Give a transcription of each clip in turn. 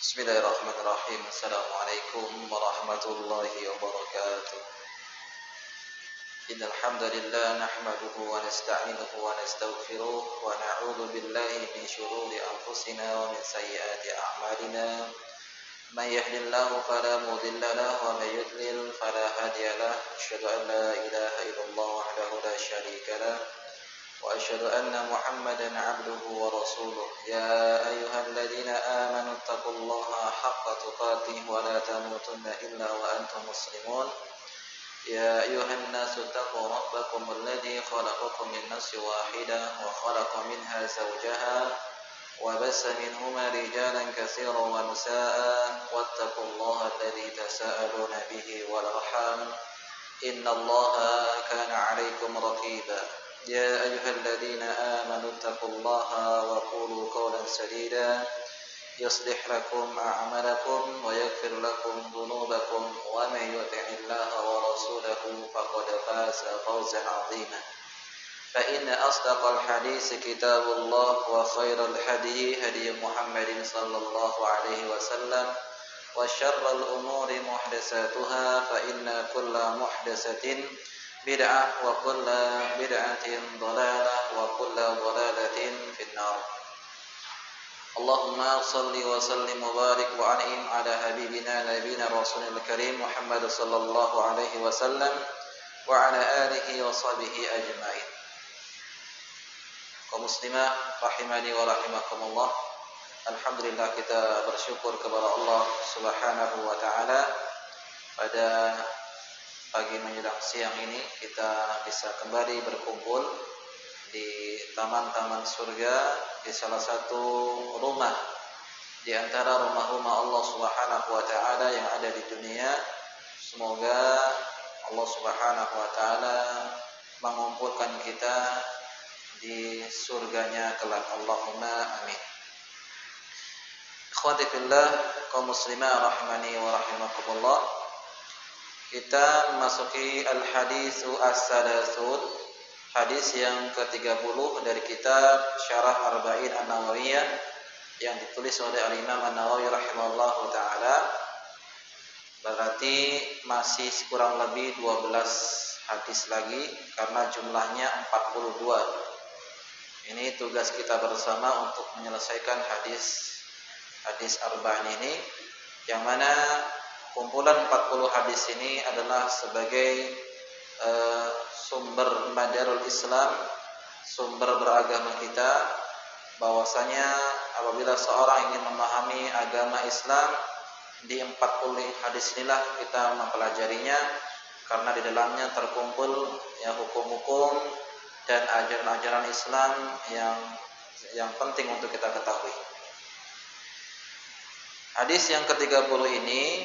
Bismillahirrahmanirrahim. Assalamualaikum warahmatullahi wabarakatuh. Innal hamdalillah nahmaduhu wa nasta'inuhu wa nastaghfiruh wa na'udzu billahi min shururi anfusina wa min sayyiati a'malina. Man yahdihillahu fala mudilla lahu wa man yudlil fala hadiya lahu. Asyhadu an la ilaha illallah wahdahu la syarika lahu. وأشهد أن محمدا عبده ورسوله يا أيها الذين آمنوا اتقوا الله حق تقاته ولا تموتن إلا وأنتم مسلمون يا أيها الناس اتقوا ربكم الذي خلقكم من نفس واحدة وخلق منها زوجها وبث منهما رجالا كثيرا ونساء واتقوا الله الذي تساءلون به والأرحام إن الله كان عليكم رقيبا يا أيها الذين آمنوا اتقوا الله وقولوا قولا سديدا يصلح لكم أعمالكم ويغفر لكم ذنوبكم ومن يطع الله ورسوله فقد فاز فوزا عظيما فإن أصدق الحديث كتاب الله وخير الهدي هدي محمد صلى الله عليه وسلم وشر الأمور محدثاتها فإن كل محدثة bid'ah wa kullu bid'atin dhalalah wa kullu dhalalatin finnar. Allahumma shalli wa sallim wa barik wa an'im ala habibina nabiyina rasulil karim Muhammad sallallahu alaihi wasallam wa ala alihi wa sahbihi ajma'in. Kaum muslimah rahimani wa rahimakumullah. Alhamdulillah kita bersyukur kepada Allah Subhanahu wa taala pada pagi menjelang siang ini kita bisa kembali berkumpul di taman-taman surga di salah satu rumah di antara rumah-rumah Allah Subhanahu wa taala yang ada di dunia. Semoga Allah Subhanahu wa taala mengumpulkan kita di surganya kelak. Allahumma amin. Ikhwati fillah, kaum muslimah rahimani wa rahimakumullah. Kita memasuki al-hadisu as-salasun, hadis yang ke-30 dari kitab Syarah Arba'in An-Nawawiyah yang ditulis oleh Al-Imam An-Nawawi rahimahullahu taala. Berarti masih kurang lebih 12 hadis lagi karena jumlahnya 42. Ini tugas kita bersama untuk menyelesaikan hadis arba'in ini, yang mana kumpulan 40 hadis ini adalah sebagai sumber madarul Islam, sumber beragama kita, bahwasanya apabila seorang ingin memahami agama Islam, di 40 hadis inilah kita mempelajarinya, karena di dalamnya terkumpul ya hukum-hukum dan ajaran-ajaran Islam yang penting untuk kita ketahui. Hadis yang ke-30 ini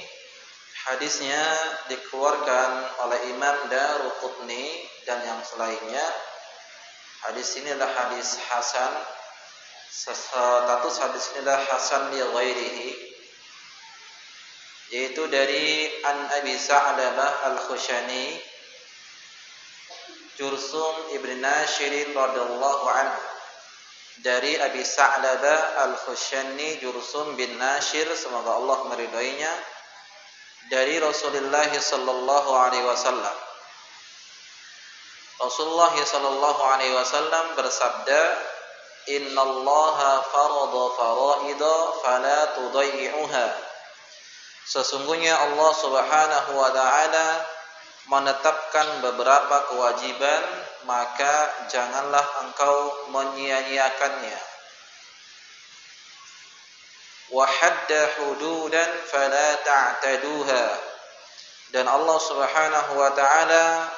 hadisnya dikeluarkan oleh Imam Daruqutni dan yang selainnya. Hadis ini adalah hadis hasan. Status hadis ini adalah hasan li ghairihi, yaitu dari An Abi Sa'labah Al-Khushani Jursum ibn Nashir radhiyallahu anhu. Dari Abi Sa'labah Al-Khushani Jursum bin Nashir, semoga Allah meridainya, dari Rasulullah sallallahu alaihi wasallam. Rasulullah sallallahu alaihi wasallam bersabda, "Innallaha farada faraida fala tudayyi'uha." Sesungguhnya Allah Subhanahu wa taala menetapkan beberapa kewajiban, maka janganlah engkau menyia-nyiakannya. Wa hadda hududan fala ta'taduha. Dan Allah Subhanahu wa taala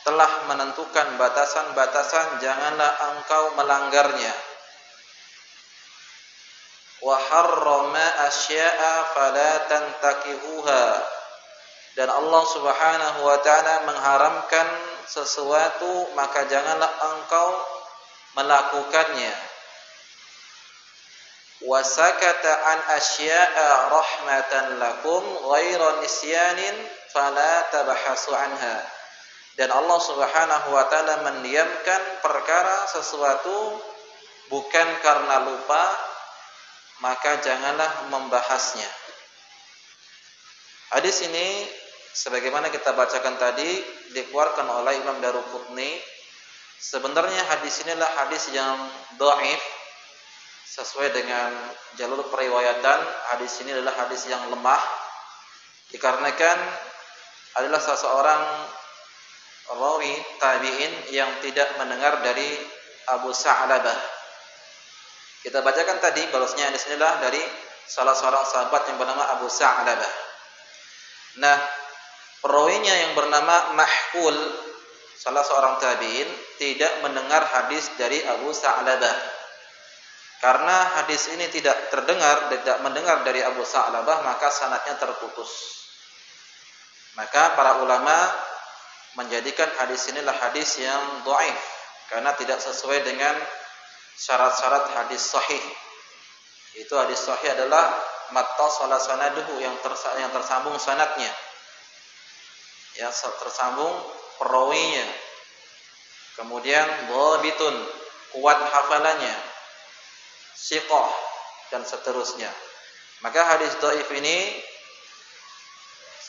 telah menentukan batasan-batasan, janganlah engkau melanggarnya. Wa harrama asya'a fala tantakihuha. Dan Allah Subhanahu wa taala mengharamkan sesuatu, maka janganlah engkau melakukannya. Wa sakata an asya'a rahmatan lakum ghaira nisyanin fala tabhasu anha. Dan Allah Subhanahu wa taala mendiamkan perkara sesuatu bukan karena lupa, maka janganlah membahasnya. Hadis ini sebagaimana kita bacakan tadi dikeluarkan oleh Imam Daruqutni. Sebenarnya hadis inilah hadis yang dhaif sesuai dengan jalur periwayatan. Hadis ini adalah hadis yang lemah dikarenakan adalah seseorang rawi tabi'in yang tidak mendengar dari Abu Sa'labah. Kita bacakan tadi bahwasanya hadis inilah dari salah seorang sahabat yang bernama Abu Sa'labah. Nah, perawinya yang bernama Mahkul, salah seorang tabi'in, tidak mendengar hadis dari Abu Sa'labah. Karena hadis ini tidak mendengar dari Abu Sa'labah, maka sanadnya terputus. Maka para ulama menjadikan hadis inilah hadis yang dhaif karena tidak sesuai dengan syarat-syarat hadis sahih. Itu hadis sahih adalah mattasala sanaduhu, yang tersambung sanadnya. Ya, tersambung perawinya. Kemudian dhabitun, kuat hafalannya, siqah dan seterusnya. Maka hadis dhaif ini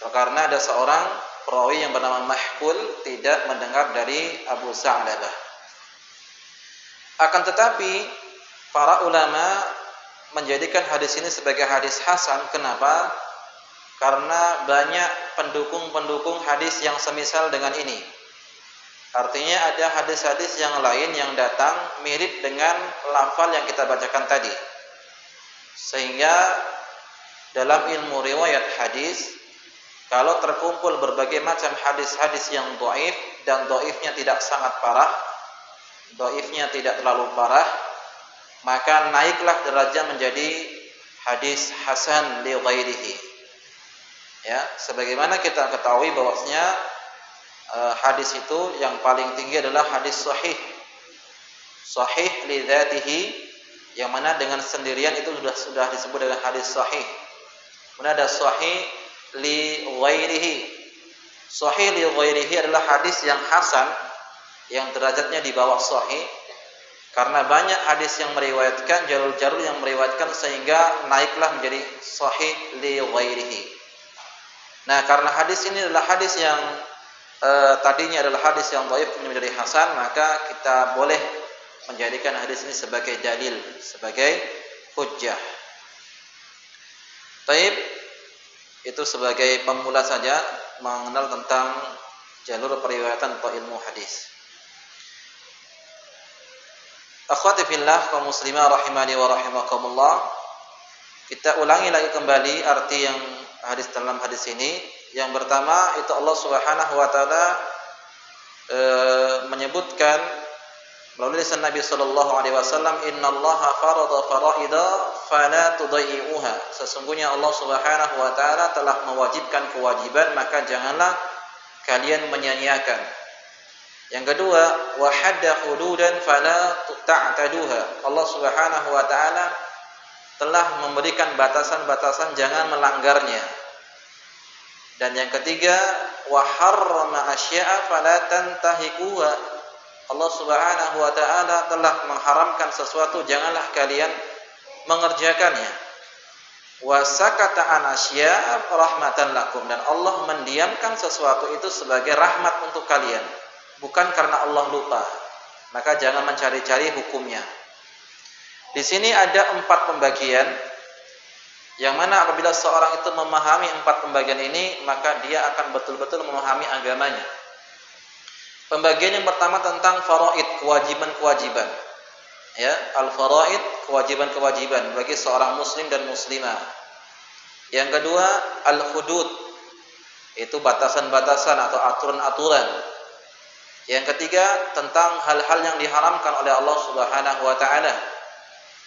karena ada seorang perawi yang bernama Mahkul tidak mendengar dari Abu Sa'labah. Akan tetapi para ulama menjadikan hadis ini sebagai hadis hasan. Kenapa? Karena banyak pendukung-pendukung hadis yang semisal dengan ini. Artinya ada hadis-hadis yang lain yang datang mirip dengan lafal yang kita bacakan tadi. Sehingga dalam ilmu riwayat hadis, kalau terkumpul berbagai macam hadis-hadis yang dhaif dan dhaifnya tidak sangat parah, dhaifnya tidak terlalu parah, maka naiklah derajat menjadi hadis hasan li ghairihi. Ya, sebagaimana kita ketahui bahwasanya hadis itu yang paling tinggi adalah hadis sahih. Sahih li dzatihi, yang mana dengan sendirian itu sudah disebut dengan hadis sahih. Kemudian ada sahih li ghairihi. Sahih li ghairihi adalah hadis yang hasan, yang derajatnya di bawah sahih, karena banyak hadis yang meriwayatkan, jalur-jalur yang meriwayatkan sehingga naiklah menjadi sahih li ghairihi. Nah, karena hadis ini adalah hadis yang tadinya adalah hadis yang dhaif menjadi hasan, maka kita boleh menjadikan hadis ini sebagai dalil, sebagai hujjah. Taib, itu sebagai pemula saja mengenal tentang jalur periwayatan atau ilmu hadis. Akhwati fillah kaum muslimah rahimani wa rahimakumullah. Kita ulangi lagi kembali arti yang hadis dalam hadis ini. Yang pertama itu Allah Subhanahu wa taala menyebutkan melalui lisan Nabi sallallahu alaihi wasallam, innallaha farada faraida fala tudayyi'uha. Sesungguhnya Allah Subhanahu wa taala telah mewajibkan kewajiban, maka janganlah kalian menyia-nyiakan. Yang kedua, wa hadda hududan fala ta'taduha. Allah Subhanahu wa taala telah memberikan batasan-batasan, jangan melanggarnya. Dan yang ketiga, wa harrama asya'a fala tantahikuha. Allah Subhanahu wa taala telah mengharamkan sesuatu, janganlah kalian mengerjakannya. Wa sakata an asya'a rahmatan lakum. Dan Allah mendiamkan sesuatu itu sebagai rahmat untuk kalian, bukan karena Allah lupa. Maka jangan mencari-cari hukumnya. Di sini ada 4 pembagian, yang mana apabila seorang itu memahami 4 pembagian ini, maka dia akan betul-betul memahami agamanya. Pembagian yang pertama tentang faraid, kewajiban-kewajiban. Ya, al-faraid, kewajiban-kewajiban bagi seorang muslim dan muslimah. Yang kedua, al-hudud, itu batasan-batasan atau aturan-aturan. Yang ketiga, tentang hal-hal yang diharamkan oleh Allah Subhanahu wa taala.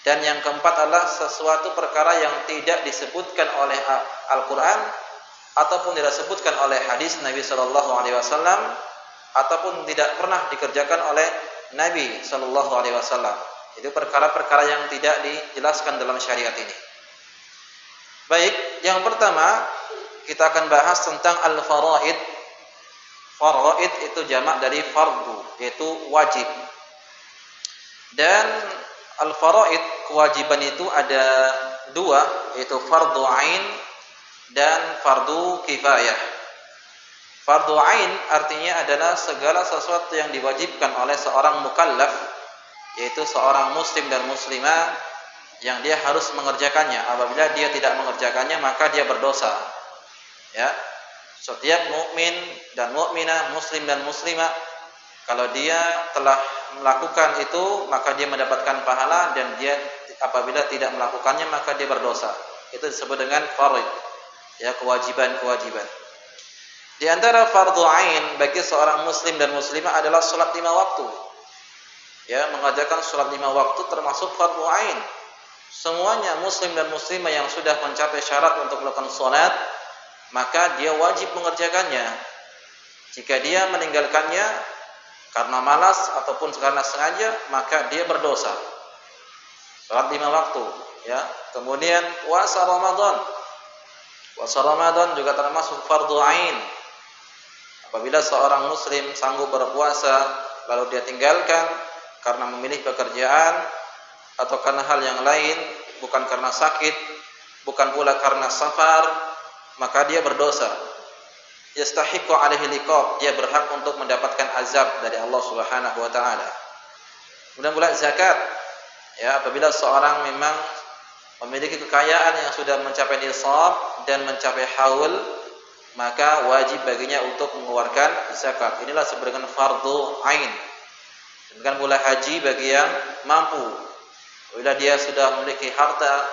Dan yang keempat adalah sesuatu perkara yang tidak disebutkan oleh Al-Qur'an ataupun tidak disebutkan oleh hadis Nabi sallallahu alaihi wasallam, ataupun tidak pernah dikerjakan oleh Nabi sallallahu alaihi wasallam. Itu perkara-perkara yang tidak dijelaskan dalam syariat ini. Baik, yang pertama kita akan bahas tentang al-faraid. Faraid itu jamak dari fardu, yaitu wajib. Dan al-faraid, kewajiban itu ada dua, yaitu fardu ain dan fardu kifayah. Fardu ain artinya adalah segala sesuatu yang diwajibkan oleh seorang mukallaf, yaitu seorang muslim dan muslimah, yang dia harus mengerjakannya. Apabila dia tidak mengerjakannya maka dia berdosa. Ya. Setiap mukmin dan mukminah, muslim dan muslimah, kalau dia telah melakukan itu maka dia mendapatkan pahala, dan dia apabila tidak melakukannya maka dia berdosa. Itu disebut dengan fardh, ya, kewajiban-kewajiban. Di antara fardhu ain bagi seorang muslim dan muslimah adalah salat 5 waktu. Ya, mengerjakan salat 5 waktu termasuk fardhu ain. Semuanya muslim dan muslimah yang sudah mencapai syarat untuk melakukan salat, maka dia wajib mengerjakannya. Jika dia meninggalkannya karena malas ataupun karena sengaja, maka dia berdosa. Salat 5 waktu, ya. Kemudian puasa Ramadan. Puasa Ramadan juga termasuk fardhu ain. Apabila seorang muslim sanggup berpuasa lalu dia tinggalkan karena memilih pekerjaan atau karena hal yang lain, bukan karena sakit, bukan pula karena safar, maka dia berdosa. Yastahiqu alaihi liqab, dia berhak untuk mendapatkan azab dari Allah Subhanahu wa taala. Kemudian pula zakat. Ya, apabila seorang memang memiliki kekayaan yang sudah mencapai nisab dan mencapai haul, maka wajib baginya untuk mengeluarkan zakat. Inilah sebenarnya fardhu ain. Demikian pula haji bagi yang mampu. Apabila dia sudah memiliki harta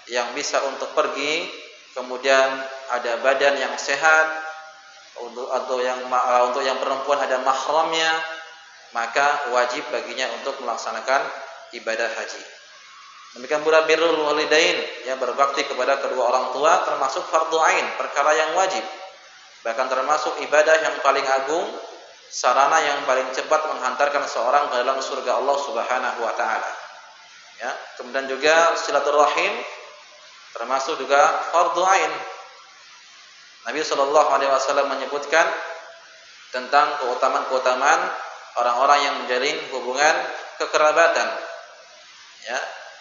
yang bisa untuk pergi, kemudian ada badan yang sehat, untuk yang perempuan ada mahramnya, maka wajib baginya untuk melaksanakan ibadah haji. Demikian pula birrul walidain, yang berbakti kepada kedua orang tua, termasuk fardhu ain, perkara yang wajib. Bahkan termasuk ibadah yang paling agung, sarana yang paling cepat menghantarkan seorang ke dalam surga Allah Subhanahu wa taala. Ya, kemudian juga silaturahim termasuk juga fardhu ain. Nabi sallallahu alaihi wasallam menyebutkan tentang keutamaan-keutamaan orang-orang yang menjalin hubungan kekerabatan. Ya,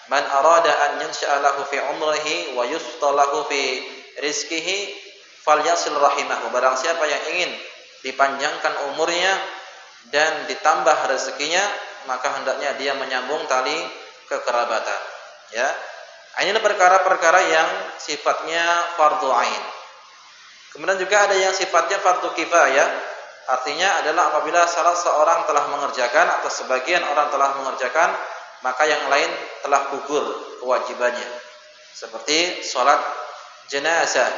man arada an yansha'a lahu fi umrihi wa yustalahu fi rizqihi falyasil rahimahu. Barang siapa yang ingin dipanjangkan umurnya dan ditambah rezekinya, maka hendaknya dia menyambung tali kekerabatan. Ya. Inilah perkara-perkara yang sifatnya fardhu ain. Kemudian juga ada yang sifatnya fardhu kifayah. Artinya adalah apabila salah seorang telah mengerjakan atau sebagian orang telah mengerjakan, maka yang lain telah gugur kewajibannya. Seperti sholat jenazah.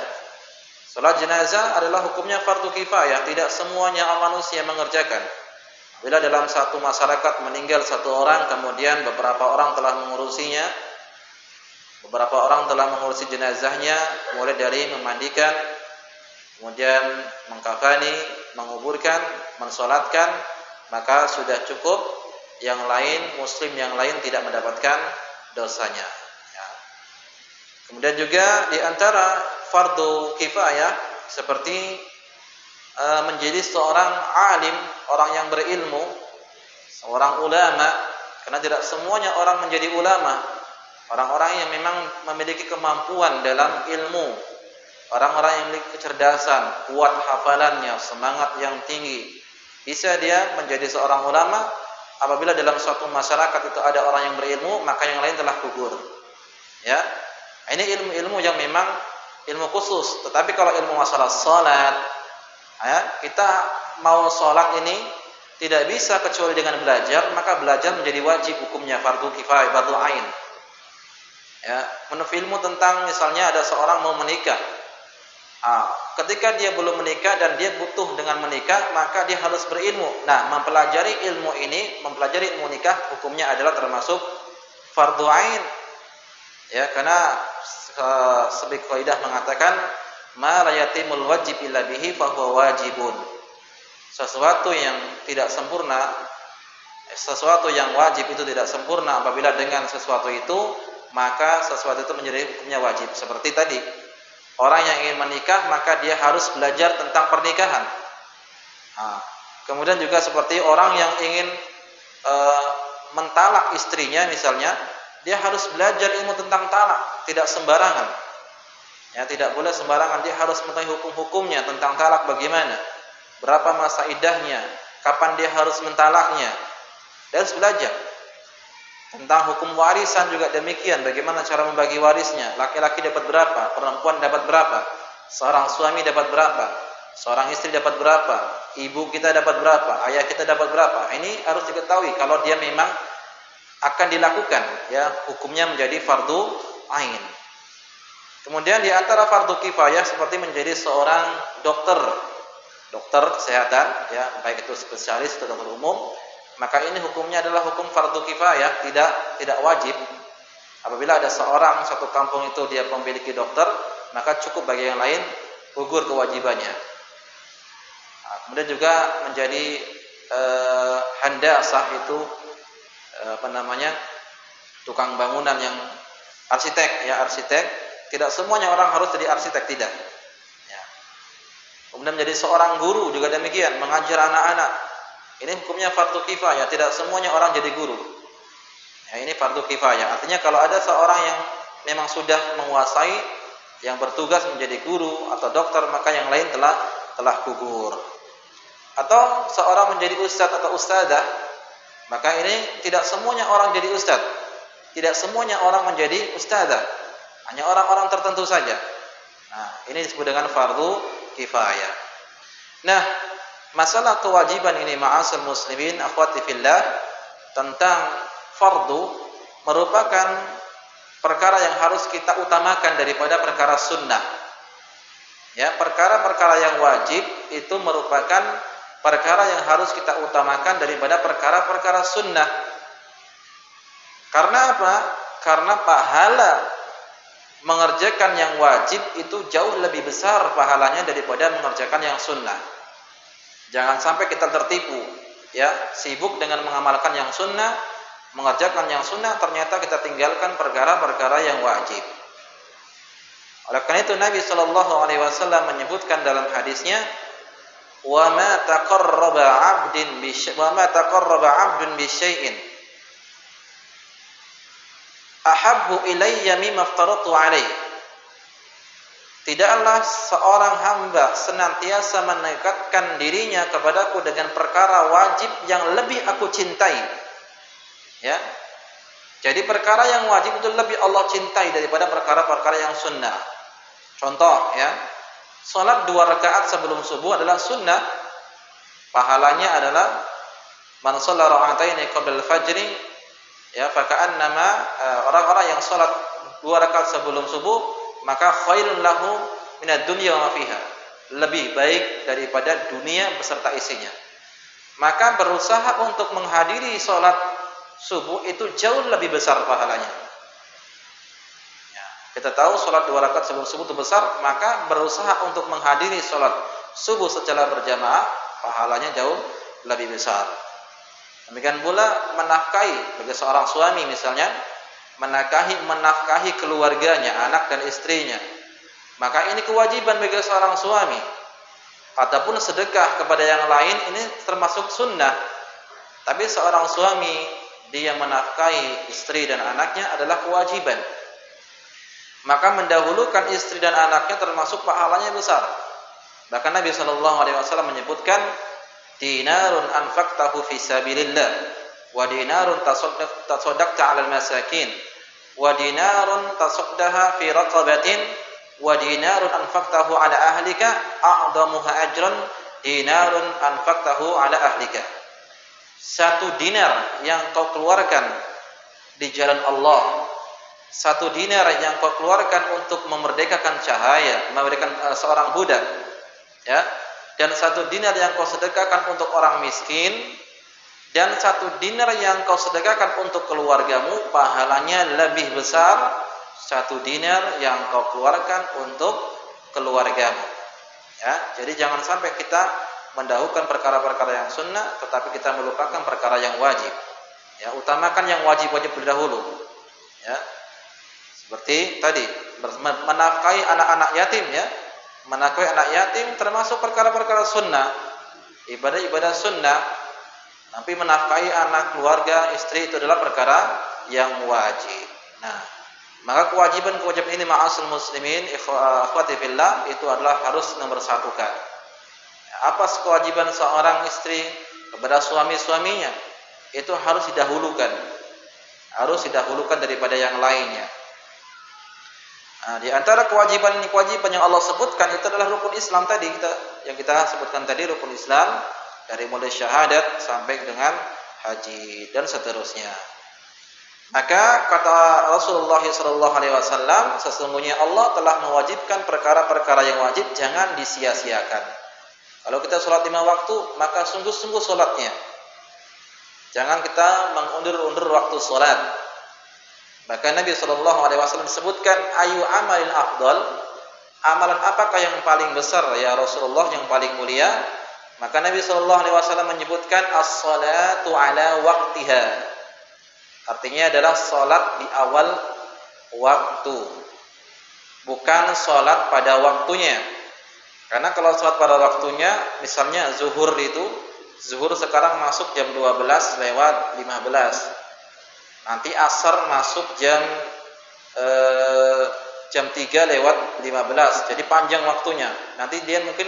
Sholat jenazah adalah hukumnya fardu kifayah, tidak semuanya manusia mengerjakan. Bila dalam satu masyarakat meninggal satu orang, kemudian beberapa orang telah mengurusinya, beberapa orang telah mengurusi jenazahnya, mulai dari memandikan, kemudian mengkafani, menguburkan, mensolatkan, maka sudah cukup. Yang lain, muslim yang lain tidak mendapatkan dosanya. Ya. Kemudian juga di antara fardu kifayah seperti menjadi seorang alim, orang yang berilmu, seorang ulama, karena tidak semuanya orang menjadi ulama. Orang-orang yang memang memiliki kemampuan dalam ilmu, orang-orang yang memiliki kecerdasan, kuat hafalannya, semangat yang tinggi, bisa dia menjadi seorang ulama. Apabila dalam suatu masyarakat itu ada orang yang berilmu, maka yang lain telah gugur. Ya, ini ilmu-ilmu yang memang ilmu khusus. Tetapi kalau ilmu masalah salat, ya, kita mau salat ini tidak bisa kecuali dengan belajar, maka belajar menjadi wajib hukumnya fardu kifayah, fardu ain. Ya, menurut ilmu tentang misalnya ada seorang mau menikah. Ketika dia belum menikah dan dia butuh dengan menikah, maka dia harus berilmu. Nah, mempelajari ilmu ini, mempelajari ilmu nikah, hukumnya adalah termasuk fardu ain. Ya, karena sebagai kaidah mengatakan ma la yatimul wajib illa bihi fa huwa wajibun. Sesuatu yang tidak sempurna, sesuatu yang wajib itu tidak sempurna apabila dengan sesuatu itu, maka sesuatu itu menjadi hukumnya wajib. Seperti tadi, orang yang ingin menikah maka dia harus belajar tentang pernikahan. Kemudian juga seperti orang yang ingin mentalak istrinya misalnya, dia harus belajar ilmu tentang talak, tidak sembarangan. Ya, tidak boleh sembarangan, dia harus mengetahui hukum-hukumnya tentang talak bagaimana, berapa masa iddahnya, kapan dia harus mentalaknya. Dia harus belajar. Tentang hukum warisan juga demikian, bagaimana cara membagi warisnya, laki-laki dapat berapa, perempuan dapat berapa, seorang suami dapat berapa, seorang istri dapat berapa, ibu kita dapat berapa, ayah kita dapat berapa. Ini harus diketahui kalau dia memang akan dilakukan, ya, hukumnya menjadi fardu ain. Kemudian di antara fardu kifayah seperti menjadi seorang dokter kesehatan, ya, baik itu spesialis atau dokter umum, maka ini hukumnya adalah hukum fardu kifayah, tidak wajib. Apabila ada seorang satu kampung itu dia memiliki dokter, maka cukup bagi yang lain gugur kewajibannya. Nah, kemudian juga menjadi handasah itu tukang bangunan yang arsitek, ya, arsitek. Tidak semuanya orang harus jadi arsitek, tidak. Ya. Kemudian menjadi seorang guru juga demikian, mengajar anak-anak. Ini hukumnya fardu kifayah, tidak semuanya orang jadi guru. Ya, ini fardu kifayah. Artinya kalau ada seorang yang memang sudah menguasai, yang bertugas menjadi guru atau dokter, maka yang lain telah gugur. Atau seorang menjadi ustadz atau ustadzah, maka ini tidak semuanya orang jadi ustadz, tidak semuanya orang menjadi ustadzah, hanya orang-orang tertentu saja. Nah, ini disebut dengan fardu kifayah. Nah, masalah kewajiban ini, ma'asal muslimin, akhwati fillah, tentang fardu merupakan perkara yang harus kita utamakan daripada perkara sunnah. Ya, perkara-perkara yang wajib itu merupakan perkara yang harus kita utamakan daripada perkara-perkara sunnah. Karena apa? Karena pahala mengerjakan yang wajib itu jauh lebih besar pahalanya daripada mengerjakan yang sunnah. Jangan sampai kita tertipu, ya, sibuk dengan mengamalkan yang sunnah, mengerjakan yang sunnah, ternyata kita tinggalkan perkara-perkara yang wajib. Oleh karena itu Nabi Shallallahu Alaihi Wasallam menyebutkan dalam hadisnya, wa ma taqarraba 'abdun bi syai'in ahabbu ilayya mimma aftaratu 'alaihi. Tidaklah seorang hamba senantiasa mendekatkan dirinya kepadaku dengan perkara wajib yang lebih aku cintai. Ya. Jadi perkara yang wajib itu lebih Allah cintai daripada perkara-perkara yang sunnah. Contoh, ya, salat 2 rakaat sebelum subuh adalah sunnah. Pahalanya adalah man shalla raka'ataini qabla al-fajri, ya, faka'annama orang-orang yang salat 2 rakaat sebelum subuh maka khairun lahu minad dunya wa ma fiha, lebih baik daripada dunia beserta isinya. Maka berusaha untuk menghadiri salat subuh itu jauh lebih besar pahalanya. Ya, kita tahu salat 2 rakaat sebelum subuh itu besar, maka berusaha untuk menghadiri salat subuh secara berjamaah pahalanya jauh lebih besar. Demikian pula menafkahi, bagi seorang suami misalnya menafkahi keluarganya, anak dan istrinya, maka ini kewajiban bagi seorang suami. Adapun sedekah kepada yang lain ini termasuk sunnah. Tapi seorang suami dia menafkahi istri dan anaknya adalah kewajiban. Maka mendahulukan istri dan anaknya termasuk pahalanya besar. Bahkan Nabi Shallallahu Alaihi Wasallam menyebutkan, dinarun anfaqtahu fi sabilillah, wa dinarun tasaddaqta 'alal masakin, wa dinarun tasaddaha fi raqabatin, wa dinarun anfaqtahu 'ala ahlika a'dhamuha ajran dinarun anfaqtahu 'ala ahlika. 1 dinar yang kau keluarkan di jalan Allah, 1 dinar yang kau keluarkan untuk memerdekakan cahaya, memerdekakan seorang budak, ya, dan 1 dinar yang kau sedekahkan untuk orang miskin, dan 1 dinar yang kau sedekahkan untuk keluargamu, pahalanya lebih besar 1 dinar yang kau keluarkan untuk keluargamu. Ya, jadi jangan sampai kita mendahulukan perkara-perkara yang sunnah, tetapi kita melupakan perkara yang wajib. Ya, utamakan yang wajib-wajib terlebih dahulu. Ya, seperti tadi menafkahi anak-anak yatim, ya, menafkahi anak yatim termasuk perkara-perkara sunnah, ibadah-ibadah sunnah. Tapi menafkahi anak, keluarga, istri itu adalah perkara yang wajib. Nah, maka kewajiban-kewajiban ini ma'asyiral muslimin, ikhwati fillah, itu adalah harus nomor satukan. Apa kewajiban seorang istri kepada suami-suaminya? Itu harus didahulukan. Harus didahulukan daripada yang lainnya. Nah, di antara kewajiban yang Allah sebutkan itu adalah rukun Islam tadi yang kita sebutkan tadi, rukun Islam dari mulai syahadat sampai dengan haji dan seterusnya. Maka kata Rasulullah SAW, sesungguhnya Allah telah mewajibkan perkara-perkara yang wajib, jangan disia-siakan. Kalau kita sholat 5 waktu, maka sungguh-sungguh sholatnya. Jangan kita mengundur-undur waktu sholat. Bahkan Nabi SAW disebutkan, ayu amalin afdal, amalan apakah yang paling besar ya Rasulullah, yang paling mulia? Maka Nabi SAW menyebutkan as-salatu ala waqtiha. Artinya adalah salat di awal waktu, bukan salat pada waktunya. Karena kalau salat pada waktunya, misalnya zuhur sekarang masuk jam 12:15. Nanti asar masuk jam 3:15. Jadi panjang waktunya. Nanti dia mungkin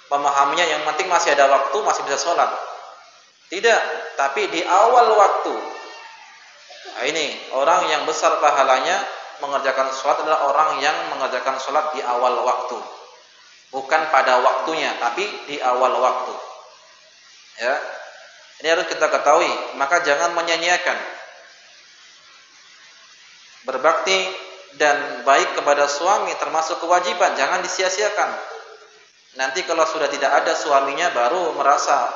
memahaminya yang penting masih ada waktu, masih bisa sholat. Tidak, tapi di awal waktu. Nah, ini orang yang besar pahalanya mengerjakan sholat adalah orang yang mengerjakan sholat di awal waktu. Bukan pada waktunya, tapi di awal waktu. Ya, ini harus kita ketahui. Maka jangan menyanyiakan. Berbakti dan baik kepada suami termasuk kewajiban, jangan disia-siakan. Nanti kalau sudah tidak ada suaminya baru merasa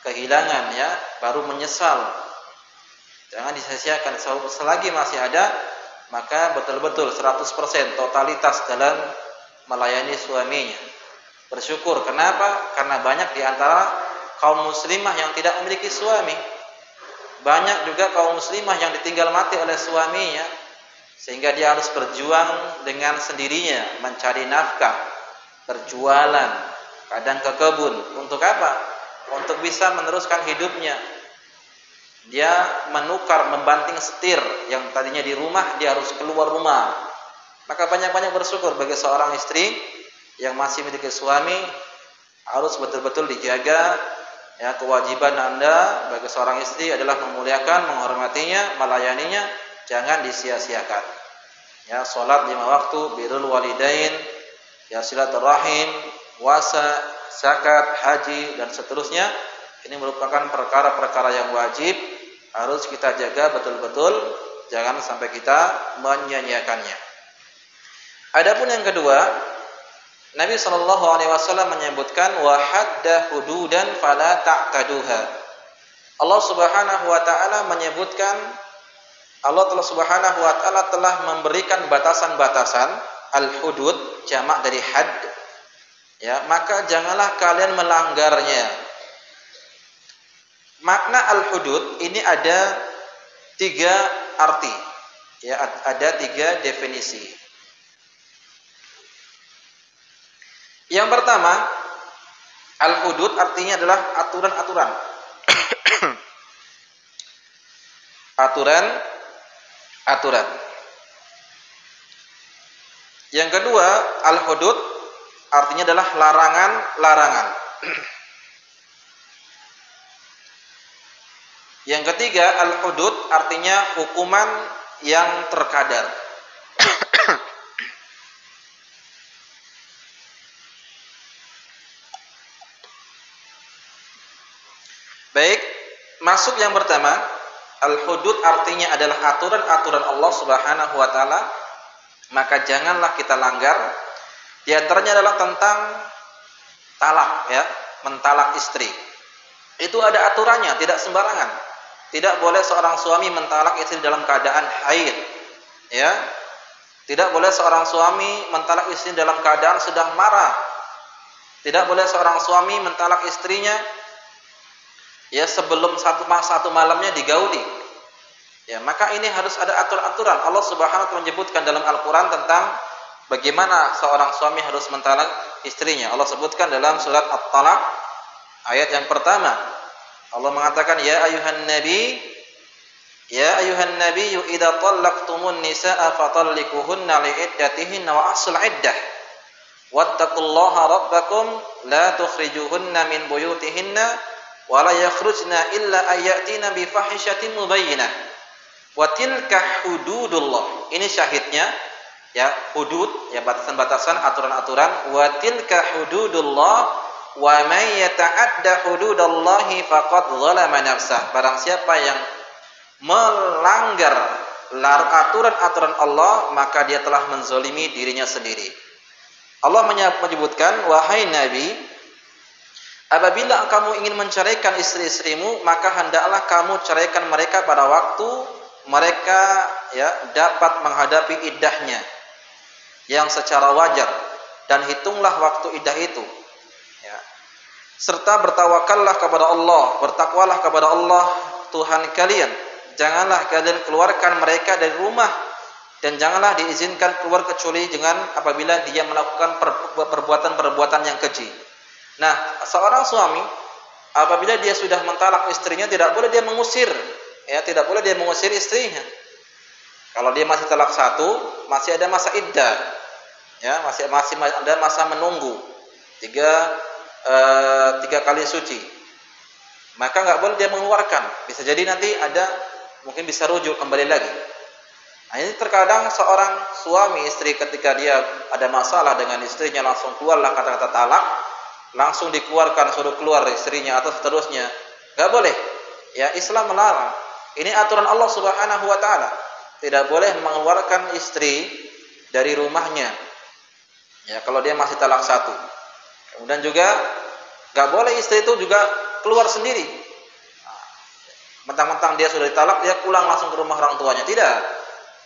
kehilangan, ya, baru menyesal. Jangan disia-siakan. Selagi masih ada, maka betul-betul 100% totalitas dalam melayani suaminya. Bersyukur. Kenapa? Karena banyak di antara kaum muslimah yang tidak memiliki suami. Banyak juga kaum muslimah yang ditinggal mati oleh suaminya, sehingga dia harus berjuang dengan sendirinya, mencari nafkah, berjualan, kadang ke kebun. Untuk apa? Untuk bisa meneruskan hidupnya. Dia menukar, membanting setir yang tadinya di rumah, dia harus keluar rumah. Maka banyak-banyak bersyukur bagi seorang istri yang masih memiliki suami. Harus betul-betul dijaga. Ya, kewajiban Anda bagi seorang istri adalah memuliakan, menghormatinya, melayaninya. Jangan disia-siakan. Ya, salat 5 waktu, birrul walidain, ya, silaturahim, puasa, zakat, haji dan seterusnya. Ini merupakan perkara-perkara yang wajib, harus kita jaga betul-betul, jangan sampai kita menyia-nyiakannya. Adapun yang kedua, Nabi SAW menyebutkan wa hadda hududan fala ta'taduha. Allah Subhanahu wa taala menyebutkan, Allah Subhanahu wa taala telah memberikan batasan-batasan, al-hudud jamak dari had. Ya, maka janganlah kalian melanggarnya. Makna al-hudud ini ada 3 arti. Ya, ada 3 definisi. Yang pertama, al-hudud artinya adalah aturan-aturan. Aturan. Yang kedua, al-hudud artinya adalah larangan-larangan. Yang ketiga, al-hudud artinya hukuman yang terkadar. Baik, masuk yang pertama. Al-hudud artinya adalah aturan-aturan Allah Subhanahu wa taala, maka janganlah kita langgar. Di antaranya adalah tentang talak, ya, mentalak istri. Itu ada aturannya, tidak sembarangan. Tidak boleh seorang suami mentalak istri dalam keadaan haid, ya. Tidak boleh seorang suami mentalak istri dalam keadaan sedang marah. Tidak boleh seorang suami mentalak istrinya ya sebelum satu malamnya digauli. Ya, maka ini harus ada aturan-aturan. Allah Subhanahu wa taala menyebutkan dalam Al-Qur'an tentang bagaimana seorang suami harus mentalak istrinya. Allah sebutkan dalam surat At-Talaq ayat yang pertama. Allah mengatakan, ya ayuhan nabi Ya ayuhan nabiyyu idza talaqtumun nisaa fatalliquhunna li'iddatihinna wa ahsul iddah. Wattaqullaha rabbakum la tukhrijuhunna min buyutihinna wa la yakhrujna illa ayatina bi fahishatin mubayyinah. Wa tilka hududullah. Ini syahidnya ya, hudud ya, batasan-batasan, aturan-aturan. Wa tilka hududullah wa may yata'adda hududallahi faqad zalama nafsah. Barang siapa yang melanggar aturan-aturan Allah, maka dia telah menzalimi dirinya sendiri. Allah menyebutkan, wahai Nabi, apabila kamu ingin menceraikan istri-istrimu, maka hendaklah kamu ceraikan mereka pada waktu mereka ya dapat menghadapi iddahnya yang secara wajar, dan hitunglah waktu iddah itu ya. Serta bertawakallah kepada Allah, bertakwalah kepada Allah Tuhan kalian. Janganlah kalian keluarkan mereka dari rumah, dan janganlah diizinkan keluar kecuali dengan apabila dia melakukan perbuatan-perbuatan yang keji. Nah, seorang suami apabila dia sudah mentalak istrinya, tidak boleh dia mengusir, ya, tidak boleh dia mengusir istrinya. Kalau dia masih talak satu, masih ada masa iddah, ya, masih ada masa menunggu tiga kali suci, maka nggak boleh dia mengeluarkan. Bisa jadi nanti mungkin bisa rujuk kembali lagi. Nah, ini terkadang seorang suami istri ketika dia ada masalah dengan istrinya, langsung keluarlah kata-kata talak, langsung dikeluarkan, suruh keluar istrinya atau seterusnya. Enggak boleh. Ya, Islam melarang. Ini aturan Allah Subhanahu wa taala. Tidak boleh mengeluarkan istri dari rumahnya. Ya, kalau dia masih talak satu. Kemudian juga enggak boleh istri itu juga keluar sendiri. Mentang-mentang dia sudah ditalak, dia pulang langsung ke rumah orang tuanya. Tidak.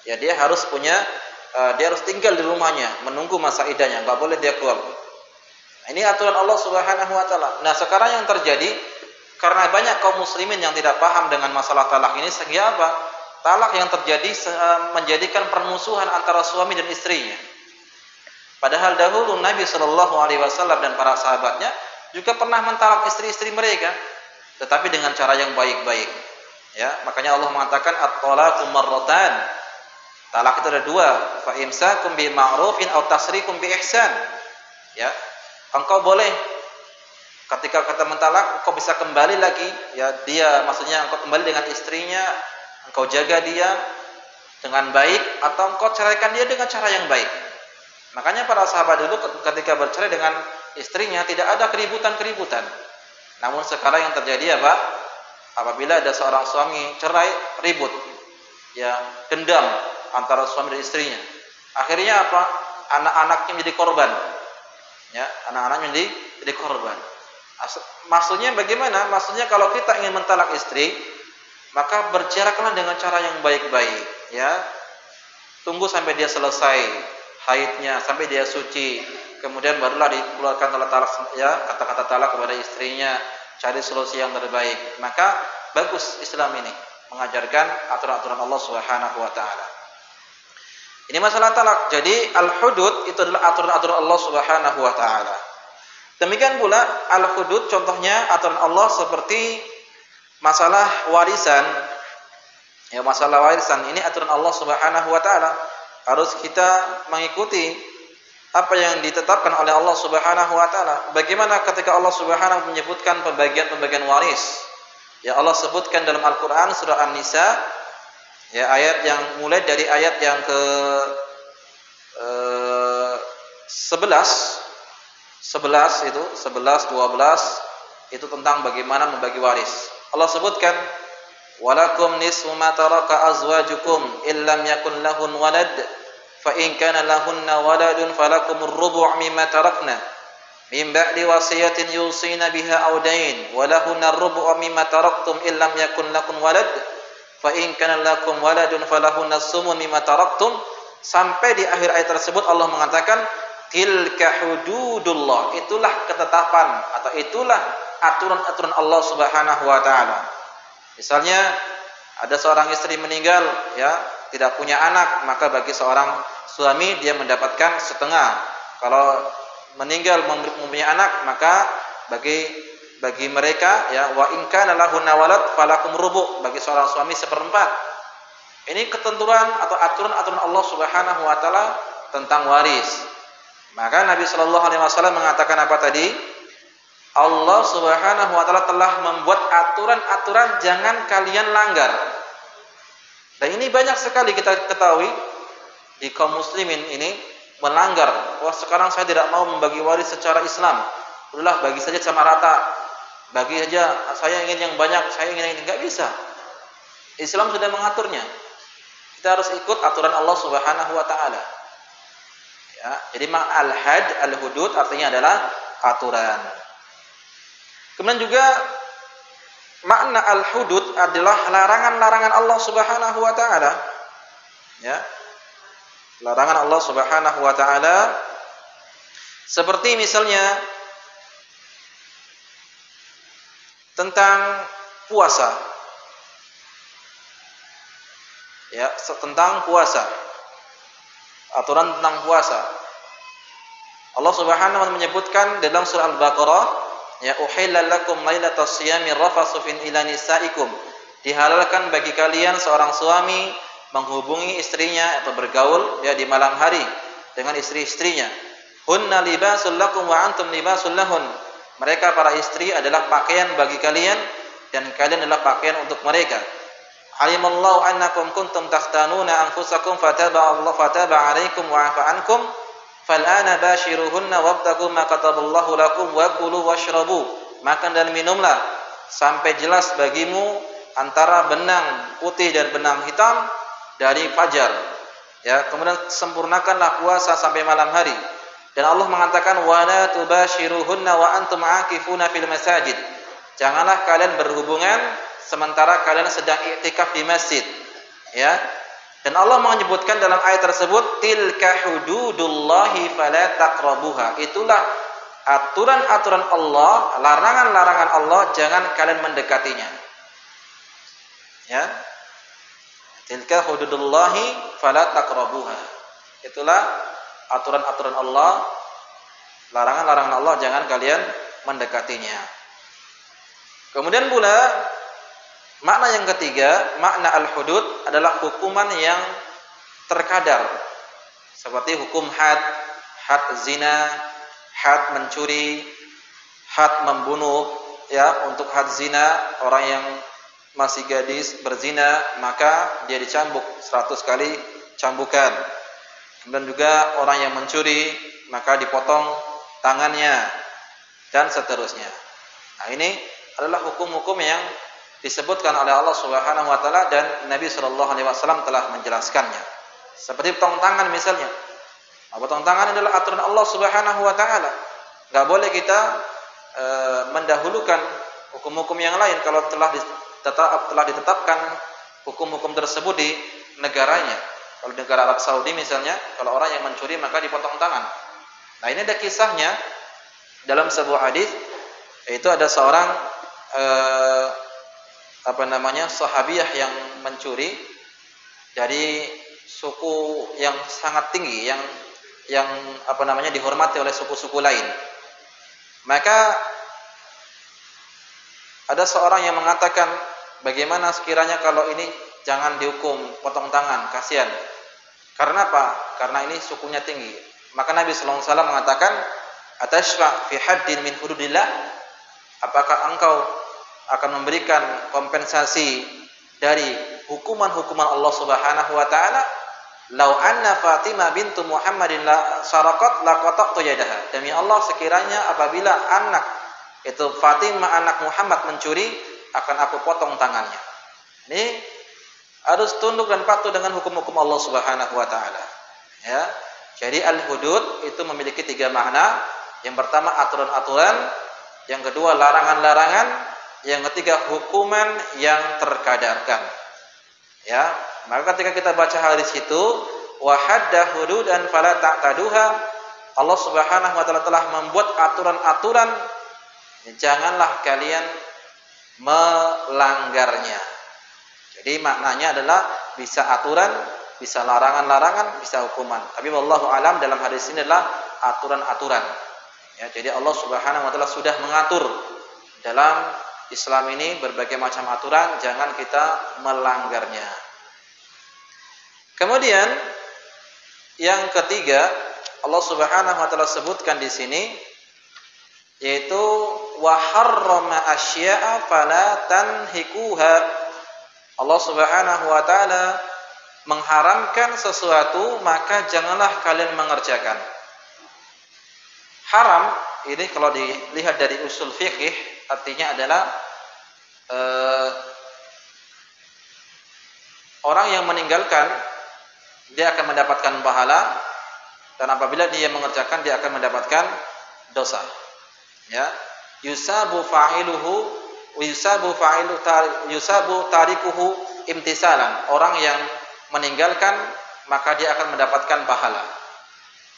Ya, dia harus dia harus tinggal di rumahnya, menunggu masa iddahnya. Enggak boleh dia keluar. Ini aturan Allah Subhanahu wa taala. Nah, sekarang yang terjadi karena banyak kaum muslimin yang tidak paham dengan masalah talak ini, sehingga apa? Talak yang terjadi menjadikan permusuhan antara suami dan istrinya. Padahal dahulu Nabi Shallallahu alaihi wasallam dan para sahabatnya juga pernah mentalak istri-istri mereka, tetapi dengan cara yang baik-baik. Ya, makanya Allah mengatakan at-talaqu marratan. Talak itu ada dua, fa imsakum bi ma'rufin aw tasrikum bi ihsan. Ya. Engkau boleh ketika kata mentalak, engkau bisa kembali lagi, ya, maksudnya engkau kembali dengan istrinya, engkau jaga dia dengan baik, atau engkau ceraikan dia dengan cara yang baik. Makanya para sahabat dulu ketika bercerai dengan istrinya tidak ada keributan-keributan. Namun sekarang yang terjadi apa? Apabila ada seorang suami cerai, ribut, ya, dendam antara suami dan istrinya. Akhirnya apa? Anak-anaknya menjadi korban. Ya, anak-anaknya menjadi korban. Maksudnya bagaimana? Maksudnya kalau kita ingin mentalak istri, maka berceraklah dengan cara yang baik-baik, ya. Tunggu sampai dia selesai haidnya, sampai dia suci, kemudian barulah dikeluarkan talak, ya, kata-kata talak kepada istrinya. Cari solusi yang terbaik. Maka bagus Islam ini mengajarkan aturan-aturan Allah Subhanahu wa taala. Ini masalah talak. Jadi al-hudud itu adalah aturan-aturan Allah Subhanahu wa taala. Demikian pula al-hudud contohnya aturan Allah seperti masalah warisan. Ya, masalah warisan ini aturan Allah Subhanahu wa taala. Harus kita mengikuti apa yang ditetapkan oleh Allah Subhanahu wa taala. Bagaimana ketika Allah Subhanahu menyebutkan pembagian waris? Ya, Allah sebutkan dalam Al-Qur'an surah An-Nisa, ya, ayat yang mulai dari ayat yang ke 11 itu, 11, 12 itu tentang bagaimana membagi waris. Allah sebutkan walakum nisfu ma taraka azwajukum illam yakun lahun walad fa in kana lahunna waladun falakumur rubu' mimma tarakna min ba'di wasiyatin yusina biha aw dain wa lahunna ar-rubu' mimma taraktum illam yakun lakum walad fa in kana lakum waladun falahunna as-sumun mimma taraktum, sampai di akhir ayat tersebut Allah mengatakan tilka hududullah, itulah ketetapan atau itulah aturan-aturan Allah Subhanahu wa taala. Misalnya ada seorang istri meninggal, ya, tidak punya anak, maka bagi seorang suami dia mendapatkan setengah. Kalau meninggal mempunyai anak, maka bagi mereka, ya, wa in kana lahunna walad falakum rubu', bagi seorang suami 1/4. Ini ketentuan atau aturan-aturan Allah Subhanahu wa taala tentang waris. Maka Nabi Shallallahu alaihi wasallam mengatakan apa tadi? Allah Subhanahu wa taala telah membuat aturan-aturan jangan kalian langgar. Dan ini banyak sekali kita ketahui di kaum muslimin ini melanggar. Wah, sekarang saya tidak mau membagi waris secara Islam. Udahlah, bagi saja sama rata. Bagi saja, saya ingin yang banyak, saya ingin yang ini. Enggak bisa. Islam sudah mengaturnya. Kita harus ikut aturan Allah Subhanahu wa taala. Ya, jadi al-had, al-hudud artinya adalah aturan. Kemudian juga makna al-hudud adalah larangan-larangan Allah Subhanahu wa taala. Ya. Larangan Allah Subhanahu wa taala seperti misalnya tentang puasa. Ya, tentang puasa. Aturan tentang puasa. Allah Subhanahu wa taala menyebutkan dalam surah Al-Baqarah, ya uhilla lakum lailatas siyami rafasu ila nisaikum. Dihalalkan bagi kalian seorang suami menghubungi istrinya atau bergaul ya di malam hari dengan istri-istrinya. Hunna libasul lakum wa antum libasul lahun. Mereka para istri adalah pakaian bagi kalian dan kalian adalah pakaian untuk mereka. Alimallahu annakum kuntum takhtanuna anfusakum fataba 'alaikum wa 'afa ankum fal'ana bashiruhunna wabtaghu ma kataballahu lakum wa kulu washrabu. Makan dan minumlah sampai jelas bagimu antara benang putih dan benang hitam dari fajar. Ya, kemudian sempurnakanlah puasa sampai malam hari. Dan Allah mengatakan wala tubashiruhunna wa antum aakifuna fil masajid. Janganlah kalian berhubungan sementara kalian sedang iktikaf di masjid. Ya. Dan Allah menyebutkan dalam ayat tersebut tilka hududullahi fala taqrabuha. Itulah aturan-aturan Allah, larangan-larangan Allah, jangan kalian mendekatinya. Ya. Tilka hududullahi fala taqrabuha. Itulah aturan-aturan Allah, larangan-larangan Allah, jangan kalian mendekatinya. Kemudian pula makna yang ketiga, makna al-hudud adalah hukuman yang terkadar. Seperti hukum had zina, had mencuri, had membunuh, ya, untuk had zina orang yang masih gadis berzina maka dia dicambuk 100 kali cambukan. Kemudian juga orang yang mencuri maka dipotong tangannya dan seterusnya. Nah, ini adalah hukum-hukum yang disebutkan oleh Allah Subhanahu wa taala dan Nabi sallallahu alaihi wasallam telah menjelaskannya. Seperti potong tangan misalnya. Potong tangan adalah aturan Allah Subhanahu wa taala. Enggak boleh kita mendahulukan hukum-hukum yang lain kalau telah ditetapkan hukum-hukum tersebut di negaranya. Kalau di negara Arab Saudi misalnya, kalau orang yang mencuri maka dipotong tangan. Nah, ini ada kisahnya dalam sebuah hadis, yaitu ada seorang sahabiyah yang mencuri dari suku yang sangat tinggi, yang dihormati oleh suku-suku lain. Maka ada seorang yang mengatakan, bagaimana sekiranya kalau ini jangan dihukum potong tangan, kasihan. Karena apa? Karena ini sukunya tinggi. Maka Nabi sallallahu alaihi wasallam mengatakan, "Atashfa fi haddin min hududillah?" Apakah engkau akan memberikan kompensasi dari hukuman-hukuman Allah Subhanahu wa taala? "Lau anna Fatimah bintu Muhammadin la saraqat laqata'tu yadaha." Demi Allah, sekiranya apabila anak itu Fatimah anak Muhammad mencuri, akan aku potong tangannya. Ini harus tunduk dan patuh dengan hukum-hukum Allah Subhanahu wa taala. Ya. Jadi al-hudud itu memiliki 3 makna. Yang pertama aturan-aturan, yang kedua larangan-larangan, yang ketiga hukuman yang terkadarkan. Ya, maka ketika kita baca hadis itu, wa hadda hududan fala ta'taduha, Allah Subhanahu wa taala telah membuat aturan-aturan, janganlah kalian melanggarnya. Jadi maknanya adalah bisa aturan, bisa larangan-larangan, bisa hukuman. Tapi wallahu alam dalam hadis ini adalah aturan-aturan. Ya, jadi Allah Subhanahu wa taala sudah mengatur dalam Islam ini berbagai macam aturan, jangan kita melanggarnya. Kemudian yang ketiga, Allah Subhanahu wa taala sebutkan di sini yaitu wa harrama asya'a fala tanhikuha. Allah Subhanahu wa taala mengharamkan sesuatu, maka janganlah kalian mengerjakan. Haram ini kalau dilihat dari usul fikih artinya adalah orang yang meninggalkan dia akan mendapatkan pahala, dan apabila dia mengerjakan dia akan mendapatkan dosa. Ya, yusabu fa'iluhu wa yusabu tarikuhu imtisalan. Orang yang meninggalkan maka dia akan mendapatkan pahala.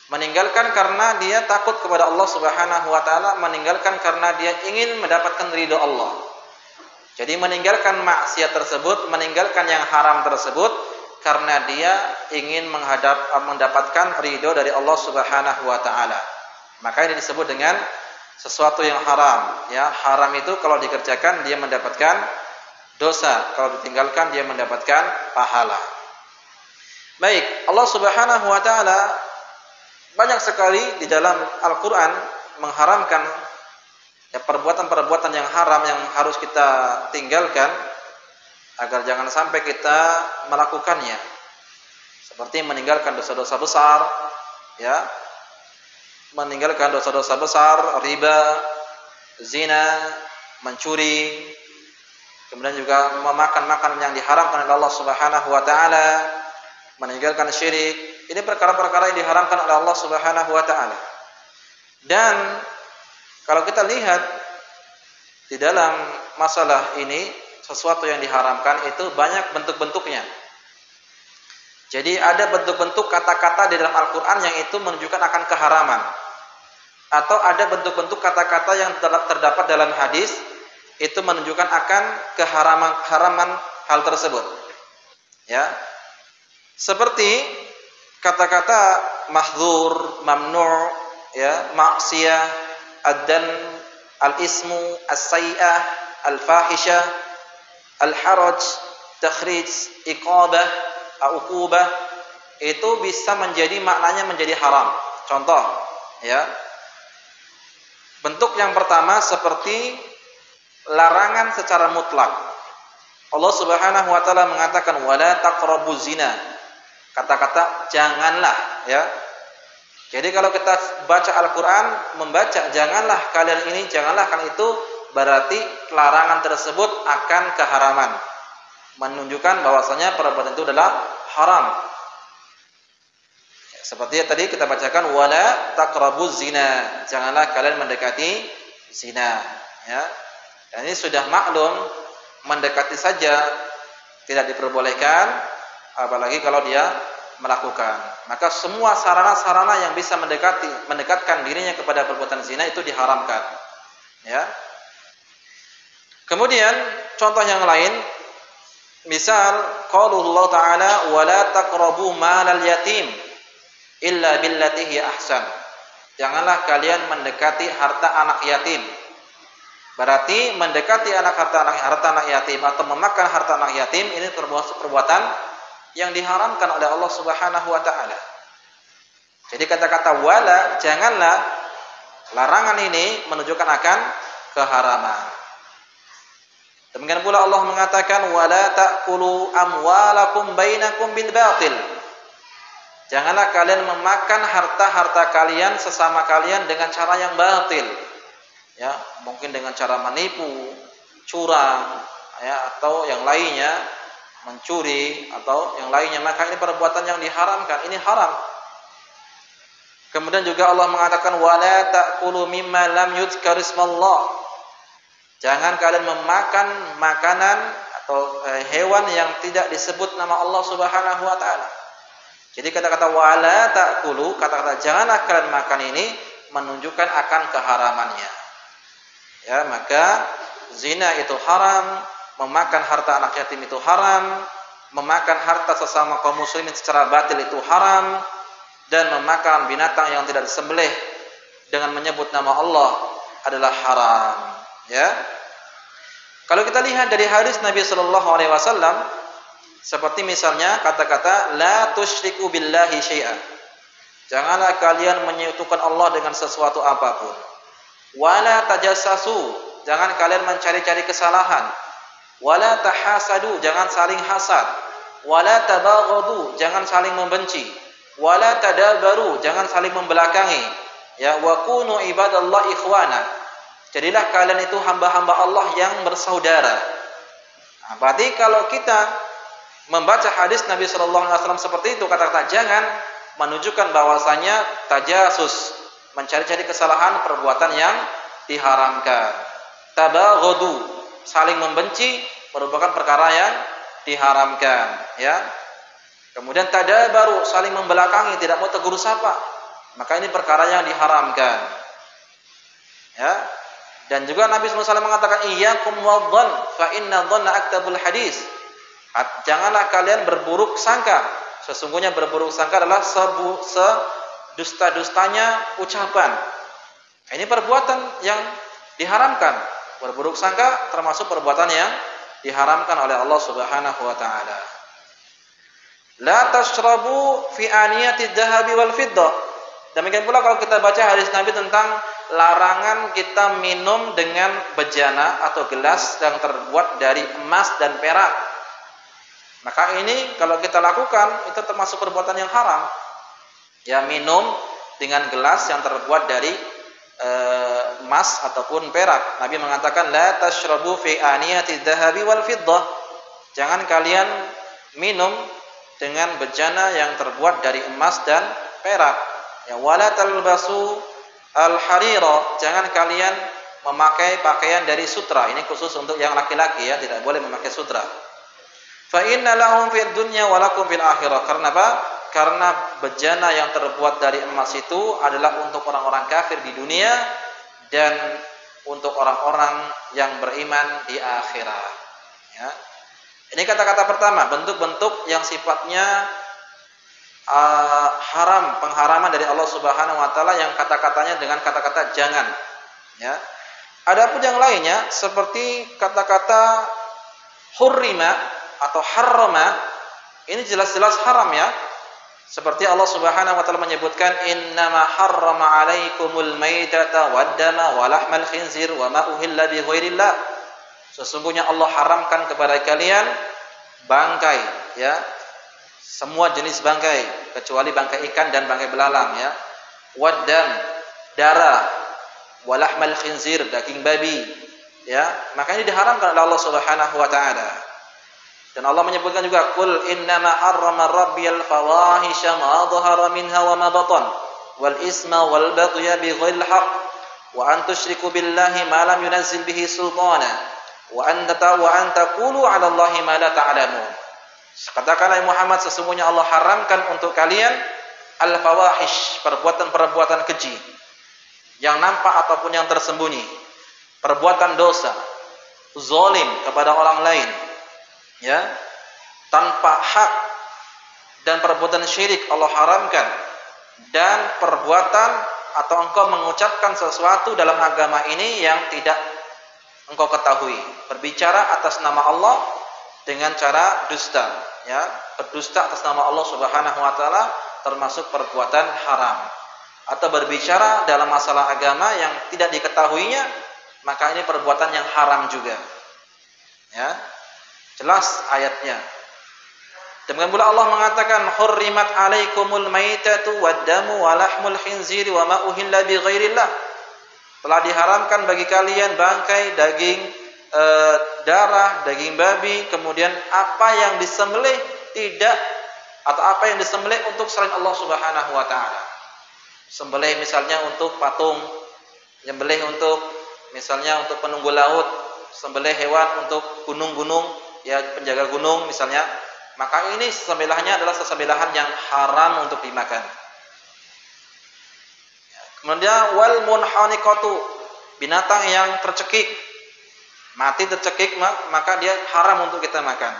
Meninggalkan karena dia takut kepada Allah Subhanahu wa taala, meninggalkan karena dia ingin mendapatkan ridho Allah. Jadi meninggalkan maksiat tersebut, meninggalkan yang haram tersebut karena dia ingin mendapatkan ridho dari Allah Subhanahu wa taala. Maka ini disebut dengan sesuatu yang haram. Ya, haram itu kalau dikerjakan dia mendapatkan dosa, kalau ditinggalkan dia mendapatkan pahala. Baik, Allah Subhanahu wa taala banyak sekali di dalam Al-Qur'an mengharamkan ya, perbuatan-perbuatan yang haram yang harus kita tinggalkan agar jangan sampai kita melakukannya. Seperti meninggalkan dosa-dosa besar, ya. Meninggalkan dosa-dosa besar, riba, zina, mencuri, kemudian juga memakan makanan yang diharamkan oleh Allah Subhanahu wa taala, meninggalkan syirik. Ini perkara-perkara yang diharamkan oleh Allah Subhanahu wa taala. Dan kalau kita lihat di dalam masalah ini, sesuatu yang diharamkan itu banyak bentuk-bentuknya. Jadi ada bentuk-bentuk kata-kata di dalam Al-Qur'an yang itu menunjukkan akan keharaman. Atau ada bentuk-bentuk kata-kata yang terdapat dalam hadis itu menunjukkan akan keharaman hal tersebut. Ya. Seperti kata-kata mahdzur, mamnu', ya, maksiyah, ad-dan, al-ismu, as-sayyi'ah, al-fahisyah, al-haraj, takhrij, iqabah, uqubah, itu bisa menjadi maknanya menjadi haram. Contoh, ya. Bentuk yang pertama seperti larangan secara mutlak. Allah Subhanahu wa taala mengatakan wala taqrabuz zina. Kata-kata janganlah, ya. Jadi kalau kita baca Al-Qur'an, membaca janganlah kalian ini, janganlah kalian itu, berarti larangan tersebut akan keharaman. Menunjukkan bahwasanya perbuatan itu adalah haram. Seperti tadi kita bacakan wala taqrabuz zina, janganlah kalian mendekati zina, ya. Dan ini sudah maklum, mendekati saja tidak diperbolehkan, apalagi kalau dia melakukan. Maka semua sarana-sarana yang bisa mendekatkan dirinya kepada perbuatan zina itu diharamkan, ya. Kemudian contoh yang lain, misal qaulullah ta'ala wala taqrabu malal yatim illa billati hiya ahsan. Janganlah kalian mendekati harta anak yatim. Berarti mendekati harta anak yatim atau memakan harta anak yatim ini termasuk perbuatan yang diharamkan oleh Allah Subhanahu wa taala. Jadi kata-kata wala, janganlah, larangan ini menunjukkan akan keharaman. Demikian pula Allah mengatakan wala ta'kulu amwalakum bainakum bil batil. Janganlah kalian memakan harta-harta kalian sesama kalian dengan cara yang batil. Ya, mungkin dengan cara menipu, curang, ya, atau yang lainnya, mencuri atau yang lainnya, maka ini perbuatan yang diharamkan, ini haram. Kemudian juga Allah mengatakan wala ta'kulu mimma lam yuzkar ismallah. Jangan kalian memakan makanan atau hewan yang tidak disebut nama Allah Subhanahu wa taala. Jadi kata-kata wala ta'kulu, kata-kata janganlah kalian makan ini menunjukkan akan keharamannya. Ya, maka zina itu haram, memakan harta anak yatim itu haram, memakan harta sesama kaum muslimin secara batil itu haram, dan memakan binatang yang tidak disembelih dengan menyebut nama Allah adalah haram. Ya. Kalau kita lihat dari hadis Nabi sallallahu alaihi wasallam, Seperti misalnya kata-kata la tusyriku billahi syai'an. Janganlah kalian menyekutukan Allah dengan sesuatu apapun. Wala tajassasu, jangan kalian mencari-cari kesalahan. Wala tahasadu, jangan saling hasad. Wala tabaghadu, jangan saling membenci. Wala tadabaru, jangan saling membelakangi. Ya, wa kunu ibadallah ikhwana. Jadilah kalian itu hamba-hamba Allah yang bersaudara. Nah, berarti kalau kita membaca hadis Nabi sallallahu alaihi wasallam seperti itu, kata-kata jangan menunjukkan bahwasanya tajasus, mencari-cari kesalahan, perbuatan yang diharamkan. Tabaghadu, saling membenci, merupakan perkara yang diharamkan, ya. Kemudian tadabaru, saling membelakangi, tidak mau tegur sapa, maka ini perkara yang diharamkan, ya. Dan juga Nabi SAW mengatakan iyyakum wadh-dhann fa inna dhanna aktabul hadis. Janganlah kalian berburuk sangka, sesungguhnya berburuk sangka adalah sedusta-dustanya ucapan. Ini perbuatan yang diharamkan. Berburuk sangka termasuk perbuatan yang diharamkan oleh Allah Subhanahu wa taala. La tashrabu fi aniyati dhahabi wal fiddah. Demikian pula kalau kita baca hadis Nabi tentang larangan kita minum dengan bejana atau gelas yang terbuat dari emas dan perak. Maka ini kalau kita lakukan itu termasuk perbuatan yang haram. Ya, minum dengan gelas yang terbuat dari emas ataupun perak. Nabi mengatakan la tashrabu fi aniyati dhahabi wal fiddah. Jangan kalian minum dengan bejana yang terbuat dari emas dan perak. Ya, wala talbasu al-harira, jangan kalian memakai pakaian dari sutra. Ini khusus untuk yang laki-laki, ya, tidak boleh memakai sutra. Fa inna lahum fid dunya wa lakum fil akhirah. Karena apa? Karena bejana yang terbuat dari emas itu adalah untuk orang-orang kafir di dunia dan untuk orang-orang yang beriman di akhirat. Ya. Ini kata-kata pertama, bentuk-bentuk yang sifatnya haram, pengharaman dari Allah Subhanahu wa taala yang kata-katanya dengan kata-kata jangan, ya. Adapun yang lainnya seperti kata-kata hurrima atau harrama, ini jelas-jelas haram, ya. Seperti Allah Subhanahu wa taala menyebutkan innama harrama alaikumul maitata waddama wa lahmal khinzir wa ma uhilla bi ghairillah. Sesungguhnya Allah haramkan kepada kalian bangkai, ya. Semua jenis bangkai kecuali bangkai ikan dan bangkai belalang, ya. Waddam, darah, walahmal khinzir, daging babi, ya. Maka ini diharamkan oleh Allah Subhanahu wa taala. Dan Allah menyebutkan juga qul innama harrama rabbiyal fawahisha ma dhahara minha wa ma batan wal isma wal baghya bighairil haqq wa an tusyriku billahi ma lam yunzil bihi sultana wa an taqulu 'ala Allahi ma la ta'lamun. Katakanlah Muhammad, sesungguhnya Allah haramkan untuk kalian al-fawahish, perbuatan-perbuatan keji yang nampak ataupun yang tersembunyi, perbuatan dosa, zalim kepada orang lain, ya, tanpa hak, dan perbuatan syirik Allah haramkan, dan perbuatan atau engkau mengucapkan sesuatu dalam agama ini yang tidak engkau ketahui, berbicara atas nama Allah dengan cara dusta, ya, berdusta atas nama Allah Subhanahu wa taala termasuk perbuatan haram. Atau berbicara dalam masalah agama yang tidak diketahuinya, maka ini perbuatan yang haram juga. Ya. Jelas ayatnya. Demikian pula Allah mengatakan hurrimat alaikumul maitatu waddamu wa lahmul khinzir wa ma uhilla bi ghairillah. Telah diharamkan bagi kalian bangkai, daging, darah, daging babi, kemudian apa yang disembelih tidak, atau apa yang disembelih untuk selain Allah Subhanahu wa taala. Sembelih misalnya untuk patung, sembelih untuk misalnya untuk penunggu laut, sembelih hewan untuk gunung-gunung, ya, penjaga gunung misalnya, maka ini sembelihannya adalah sembelihan yang haram untuk dimakan. Kemudian wal munhaniqatu, binatang yang tercekik, mati tercekik, maka dia haram untuk kita makan.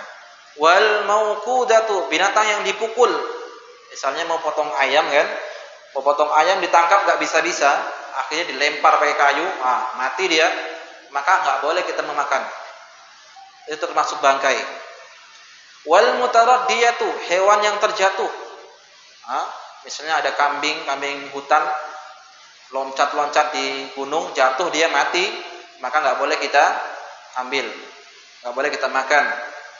Wal mauqudatu, binatang yang dipukul. Misalnya mau potong ayam, kan? Mau potong ayam ditangkap enggak bisa-bisa, akhirnya dilempar pakai kayu, mati dia, maka enggak boleh kita memakan. Itu termasuk bangkai. Wal mutaraddiyatu, hewan yang terjatuh. Misalnya ada kambing hutan loncat-loncat di gunung, jatuh dia mati, maka nggak boleh kita ambil, nggak boleh kita makan.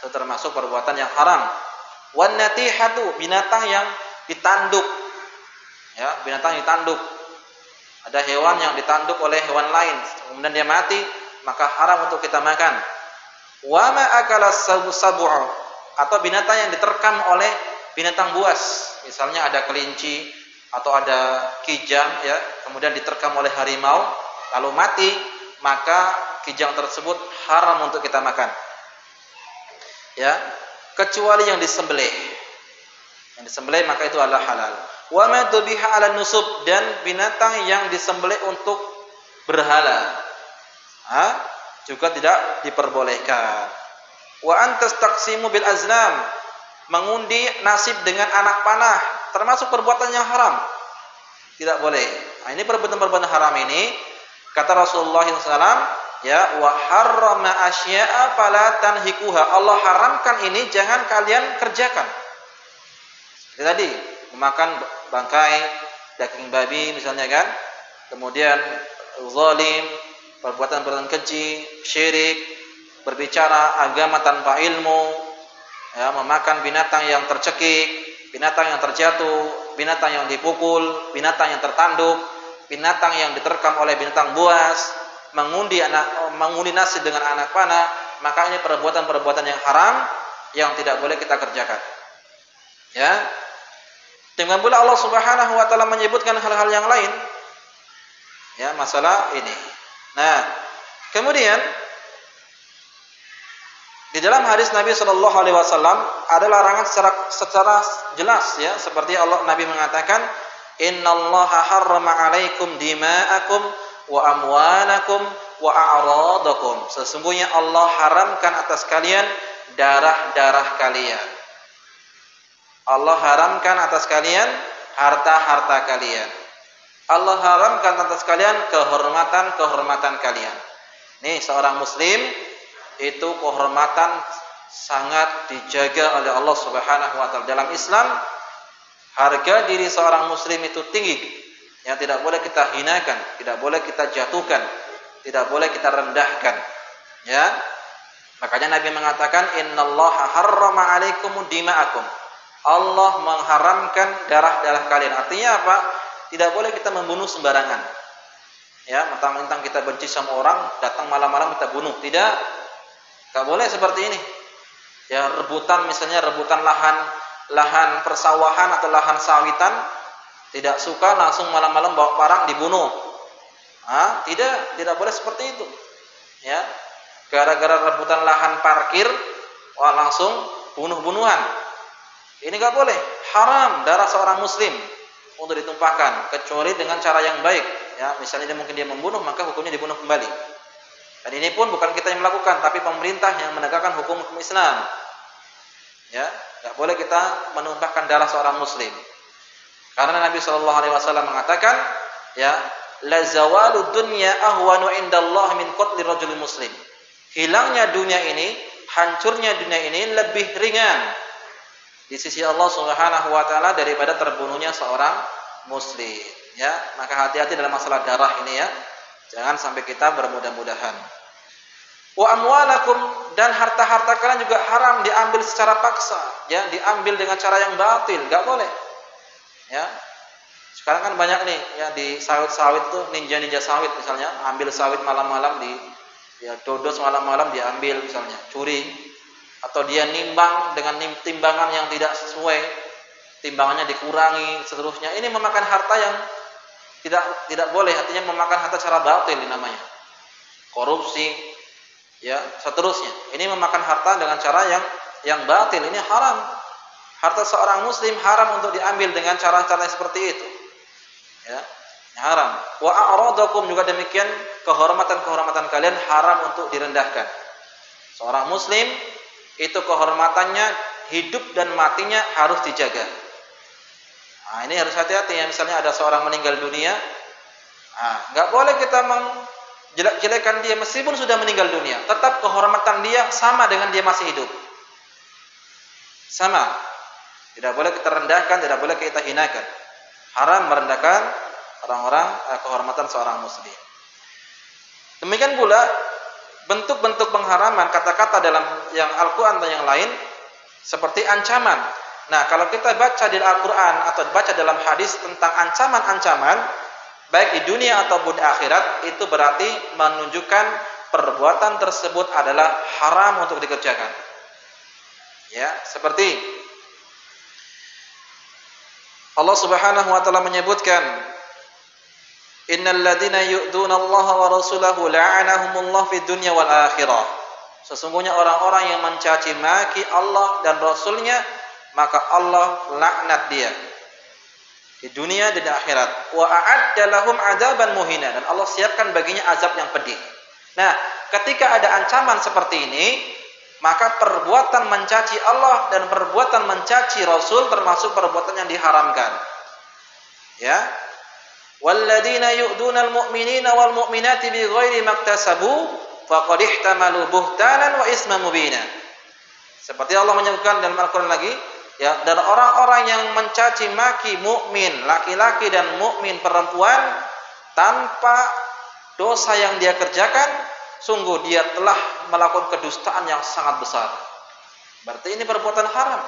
Itu termasuk perbuatan yang haram. Wan natihatu, binatang yang ditanduk. Ya, binatang yang ditanduk. Ada hewan yang ditanduk oleh hewan lain, kemudian dia mati, maka haram untuk kita makan. Wa ma akala sab'u, atau binatang yang diterkam oleh binatang buas. Misalnya ada kelinci atau ada kijang ya, kemudian diterkam oleh harimau lalu mati, maka kijang tersebut haram untuk kita makan. Ya, kecuali yang disembelih. Yang disembelih maka itu adalah halal. Wa ma dhubiha 'ala nusub, dan binatang yang disembelih untuk berhala. Juga tidak diperbolehkan. Wa antas taqsimu bil azlam, mengundi nasib dengan anak panah, termasuk perbuatan yang haram. Tidak boleh. Nah, ini perbuatan-perbuatan haram ini kata Rasulullah SAW, ya, wa harrama asya'a fala tanhikuha. Allah haramkan ini, jangan kalian kerjakan. Seperti tadi, memakan bangkai daging babi misalnya kan. Kemudian zalim, perbuatan-perbuatan keji, syirik, berbicara agama tanpa ilmu, ya, memakan binatang yang tercekik, binatang yang terjatuh, binatang yang dipukul, binatang yang tertanduk, binatang yang diterkam oleh binatang buas, mengundi nasi dengan anak panah, maka ini perbuatan-perbuatan yang haram yang tidak boleh kita kerjakan. Ya. Dengan pula Allah Subhanahu wa taala menyebutkan hal-hal yang lain. Ya, masalah ini. Nah, kemudian di dalam hadis Nabi Shallallahu Alaihi Wasallam ada larangan secara jelas, ya, seperti Nabi mengatakan, Innallaha harrama alaikum dima'akum wa amwanakum wa a'radakum. Sesungguhnya Allah haramkan atas kalian darah-darah kalian. Allah haramkan atas kalian harta-harta kalian. Allah haramkan atas kalian kehormatan-kehormatan kalian. Nih, seorang muslim itu kehormatan sangat dijaga oleh Allah Subhanahu wa taala. Dalam Islam, harga diri seorang muslim itu tinggi. Yang tidak boleh kita hinakan, tidak boleh kita jatuhkan, tidak boleh kita rendahkan. Ya. Makanya Nabi mengatakan, Innallaha harrama alaikum dima'akum. Allah mengharamkan darah-darah kalian. Artinya apa? Tidak boleh kita membunuh sembarangan. Ya, mentang-mentang kita benci sama orang, datang malam-malam kita bunuh. Tidak. Enggak boleh seperti ini. Ya, rebutan, misalnya rebutan lahan persawahan atau lahan sawitan, tidak suka langsung malam-malam bawa parang dibunuh. Tidak boleh seperti itu. Ya. Gara-gara rebutan lahan parkir, langsung bunuh-bunuhan. Ini enggak boleh. Haram darah seorang muslim untuk ditumpahkan, kecuali dengan cara yang baik. Ya, misalnya mungkin dia membunuh, maka hukumnya dibunuh kembali. Dan ini pun bukan kita yang melakukan, tapi pemerintah yang menegakkan hukum-hukum Islam. Ya, enggak boleh kita menumpahkan darah seorang muslim. Karena Nabi Shallallahu Alaihi Wasallam mengatakan, ya, la zawalud dunya ahwanu indallah min qatli rajul muslim. Hilangnya dunia ini, hancurnya dunia ini lebih ringan di sisi Allah Subhanahu wa taala daripada terbunuhnya seorang muslim. Ya, maka hati-hati dalam masalah darah ini, ya. Jangan sampai kita bermudah-mudahan. Wa amwalakum, dan harta-harta kalian juga haram diambil secara paksa, ya, diambil dengan cara yang batil, enggak boleh. Ya. Sekarang kan banyak nih, ya, di sawit-sawit tuh ninja-ninja sawit misalnya, ambil sawit malam-malam dodos malam-malam diambil misalnya, curi, atau dia nimbang dengan timbangan yang tidak sesuai, timbangannya dikurangi, seterusnya. Ini memakan harta yang tidak boleh, artinya memakan harta secara batil namanya. Korupsi, ya, seterusnya. Ini memakan harta dengan cara yang batil, ini haram. Harta seorang muslim haram untuk diambil dengan cara-cara seperti itu. Ya, haram. Wa a'radakum, juga demikian, kehormatan-kehormatan kalian haram untuk direndahkan. Seorang muslim itu kehormatannya, hidup dan matinya harus dijaga. Nah, ini harus hati-hati, ya. Misalnya ada seorang meninggal dunia, nggak boleh kita menjelek-jelekan dia meskipun sudah meninggal dunia. Tetap kehormatan dia sama dengan dia masih hidup. Sama. Tidak boleh kita rendahkan, tidak boleh kita hinakan. Haram merendahkan orang-orang, kehormatan seorang muslim. Demikian pula bentuk-bentuk pengharaman kata-kata dalam yang Al-Qur'an dan yang lain seperti ancaman. Nah, kalau kita baca di Al-Qur'an atau baca dalam hadis tentang ancaman-ancaman baik di dunia ataupun di akhirat, itu berarti menunjukkan perbuatan tersebut adalah haram untuk dikerjakan. Ya, seperti Allah Subhanahu wa taala menyebutkan, innal ladzina yu'duna Allah wa rasulahu la'anahumullah fid dunya wal akhirah. Sesungguhnya orang-orang yang mencaci maki Allah dan Rasulnya, maka Allah laknat dia di dunia dan di akhirat. Wa a'adda lahum 'adzaban muhina, dan Allah siapkan baginya azab yang pedih. Nah, ketika ada ancaman seperti ini, maka perbuatan mencaci Allah dan perbuatan mencaci Rasul termasuk perbuatan yang diharamkan. Ya. Walladzina yu'dunal mu'minina wal mu'minati bighairi maktasabu faqad ihtamalu buhtanan wa isman mubina. Seperti Allah menyebutkan dalam Al-Qur'an lagi, ya, dan orang-orang yang mencaci maki mukmin laki-laki dan mukmin perempuan tanpa dosa yang dia kerjakan, sungguh dia telah melakukan kedustaan yang sangat besar. Berarti ini perbuatan haram,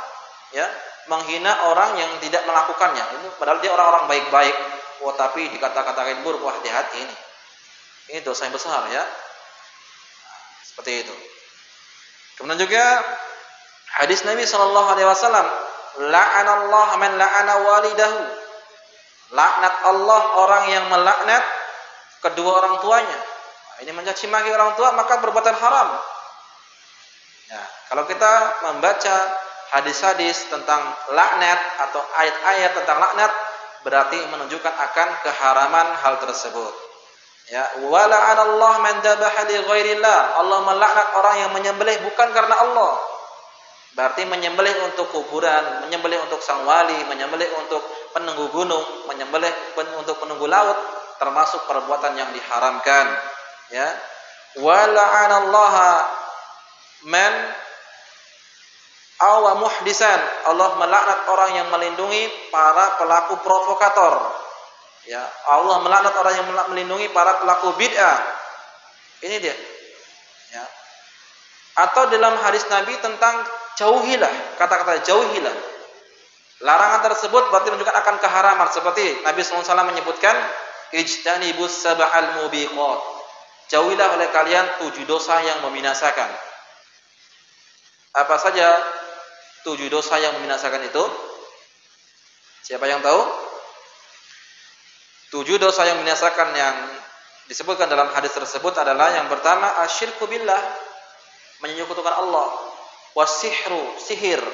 ya, menghina orang yang tidak melakukannya. Ini padahal dia orang-orang baik-baik, tapi dikata-katakan buruk, wah hati-hati ini. Ini dosa yang besar, ya. Seperti itu. Kemudian juga hadis Nabi sallallahu alaihi wasallam, la'anallahu man la'ana walidahu. Laknat Allah orang yang melaknat kedua orang tuanya. Ini mencaci maki orang tua, maka perbuatan haram. Ya, kalau kita membaca hadis-hadis tentang laknat atau ayat-ayat tentang laknat, berarti menunjukkan akan keharaman hal tersebut. Ya, wa la'anallahu man dzabaha li ghairillah. Allah melaknat orang yang menyembelih bukan karena Allah. Berarti menyembelih untuk kuburan, menyembelih untuk sang wali, menyembelih untuk penunggu gunung, menyembelih untuk penunggu laut, termasuk perbuatan yang diharamkan. Ya, wa la'anallaha man awa muhdisan. Allah melaknat orang yang melindungi para pelaku provokator. Ya, Allah melaknat orang yang melindungi para pelaku bid'ah. Ini dia. Ya. Atau dalam hadis Nabi tentang jauhilah, kata-kata jauhilah. Larangan tersebut berarti menunjukkan akan keharaman, seperti Nabi SAW menyebutkan ijtanibus sab'al mubiqat. Jauhilah oleh kalian 7 dosa yang membinasakan. Apa saja 7 dosa yang membinasakan itu? Siapa yang tahu? 7 dosa yang membinasakan yang disebutkan dalam hadis tersebut adalah yang pertama asyirku billah, menyekutukan Allah, wasihru, sihir,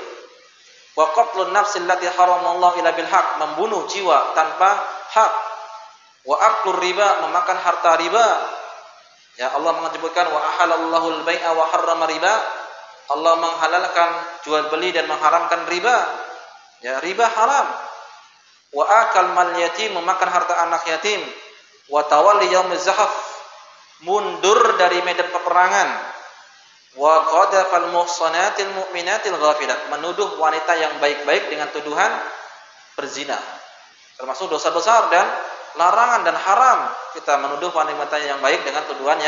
wa qatlun nafsil lati haramallahu illa bil haq, membunuh jiwa tanpa hak, wa aklur riba, memakan harta riba. Ya, Allah menyebutkan wa ahalallahu al-bai'a wa harrama riba. Allah menghalalkan jual beli dan mengharamkan riba. Ya, riba haram. Wa akal mal yatim, memakan harta anak yatim. Wa tawalli yaumil zahaf, mundur dari medan peperangan. Wa qadafal muhsanatil mu'minatil ghafilat, menuduh wanita yang baik-baik dengan tuduhan berzina. Termasuk dosa besar dan larangan dan haram kita menuduh wanita yang baik dengan tuduhan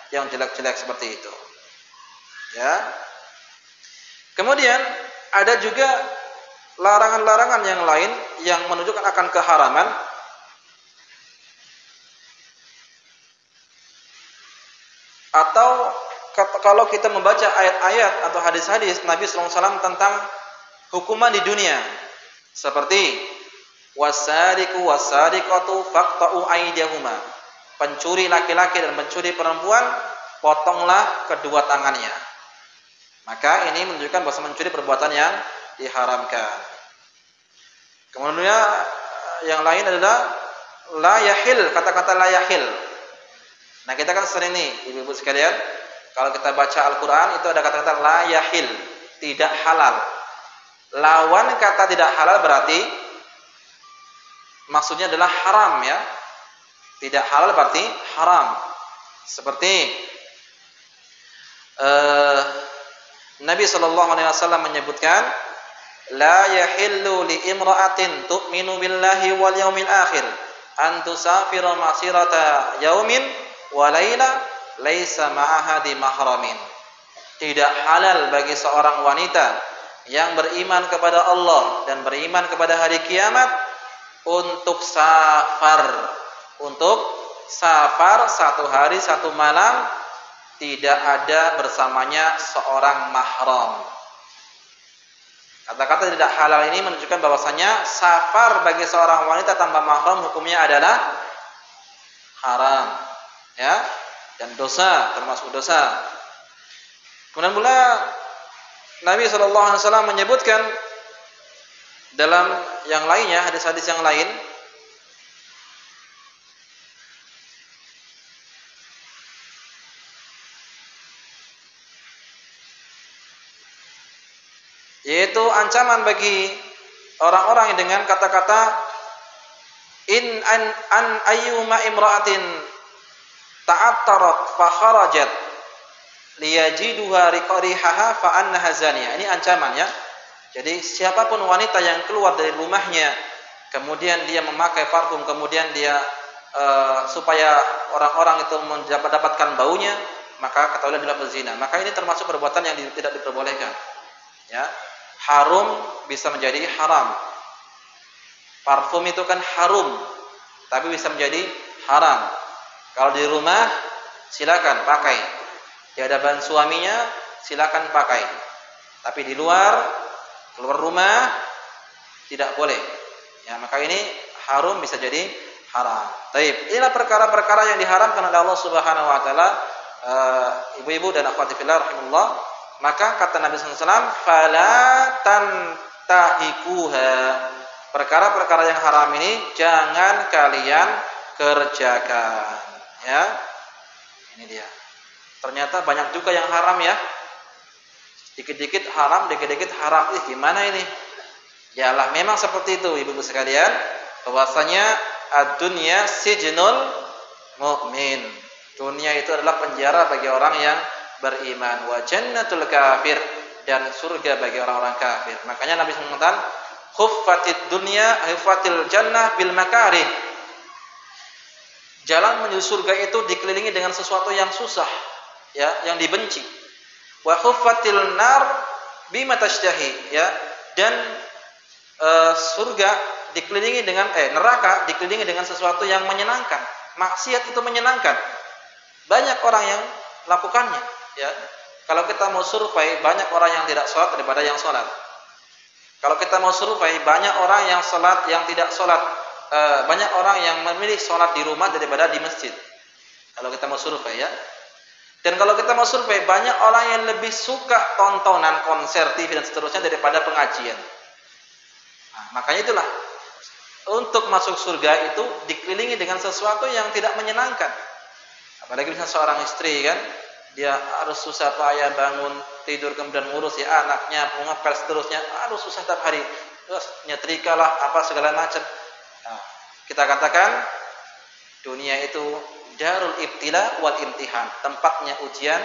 yang jelek-jelek seperti itu. Ya. Kemudian ada juga larangan-larangan yang lain yang menunjukkan akan keharaman. Atau kalau kita membaca ayat-ayat atau hadis-hadis Nabi SAW tentang hukuman di dunia, seperti wasariqu wasariqatu faqta'u aydiyahuma, pencuri laki-laki dan pencuri perempuan, potonglah kedua tangannya. Maka ini menunjukkan bahwa mencuri perbuatan yang diharamkan. Kemudian yang lain adalah la yahil, kata-kata la yahil. Nah, kita kan sering nih ibu-ibu sekalian, kalau kita baca Al-Qur'an itu ada kata-kata la yahil, tidak halal. Lawan kata tidak halal berarti maksudnya adalah haram, ya. Tidak halal berarti haram. Seperti Nabi SAW menyebutkan la yahillu li imra'atin tu'minu billahi wal yaumil akhir an tusafira masirata yaumin wa laila laisa ma'aha di mahramin. Tidak halal bagi seorang wanita yang beriman kepada Allah dan beriman kepada hari kiamat untuk safar satu hari satu malam tidak ada bersamanya seorang mahram. Kata-kata tidak halal ini menunjukkan bahwasanya safar bagi seorang wanita tanpa mahram hukumnya adalah haram, ya, dan dosa, termasuk dosa. Kemudian pula Nabi SAW menyebutkan dalam yang lainnya, hadis-hadis yang lain, yaitu ancaman bagi orang-orang yang dengan kata-kata in an ayyuma imra'atin ta'attarat fa kharajat liyajiduha riqarihaha fa annaha zaniyah. Ini ancaman, ya. Jadi siapapun wanita yang keluar dari rumahnya kemudian dia memakai parfum, kemudian dia supaya orang-orang itu mendapatkan baunya, maka ketahuilah dia berzina. Maka ini termasuk perbuatan yang tidak diperbolehkan, ya. Harum bisa menjadi haram. Parfum itu kan harum, tapi bisa menjadi haram. Kalau di rumah silakan pakai. Di hadapan suaminya silakan pakai. Tapi di luar, keluar rumah tidak boleh. Ya, maka ini harum bisa jadi haram. Baik, inilah perkara-perkara yang diharamkan oleh Allah Subhanahu wa taala, ibu-ibu dan akhwati fillah rahimahullah. Maka kata Nabi SAW, fala tantahikuha. Perkara-perkara yang haram ini jangan kalian kerjakan, ya. Ini dia. Ternyata banyak juga yang haram, ya. Dikit-dikit haram, dikit-dikit haram. Gimana ini? Yalah, memang seperti itu, ibu-ibu sekalian, bahwasanya ad-dunya sijnul mu'min. Dunia itu adalah penjara bagi orang yang beriman. Wa jannatul kafir, dan surga bagi orang-orang kafir. Makanya Nabi SAW mengatakan, khuffatid dunya, khuffatil jannah bil makarih. Jalan menuju surga itu dikelilingi dengan sesuatu yang susah, ya, yang dibenci. Wa khuffatil nar bima tashtahi, ya, dan surga dikelilingi dengan neraka dikelilingi dengan sesuatu yang menyenangkan. Maksiat itu menyenangkan. Banyak orang yang lakukannya, ya. Kalau kita mau survei, banyak orang yang tidak sholat daripada yang sholat. Kalau kita mau survei, banyak orang yang sholat yang tidak sholat. Banyak orang yang memilih sholat di rumah daripada di masjid. Kalau kita mau survei, ya. Dan kalau kita mau survei, banyak orang yang lebih suka tontonan, konser, TV dan seterusnya daripada pengajian. Nah, makanya itulah, untuk masuk surga itu dikelilingi dengan sesuatu yang tidak menyenangkan. Apalagi misalnya seorang istri, kan, dia harus susah payah bangun tidur, kemudian ngurus ya anaknya, ngepel seterusnya, harus susah setiap hari, terus nyetrika lah, apa segala macam. Nah, kita katakan dunia itu darul ibtila wal imtihan, tempatnya ujian,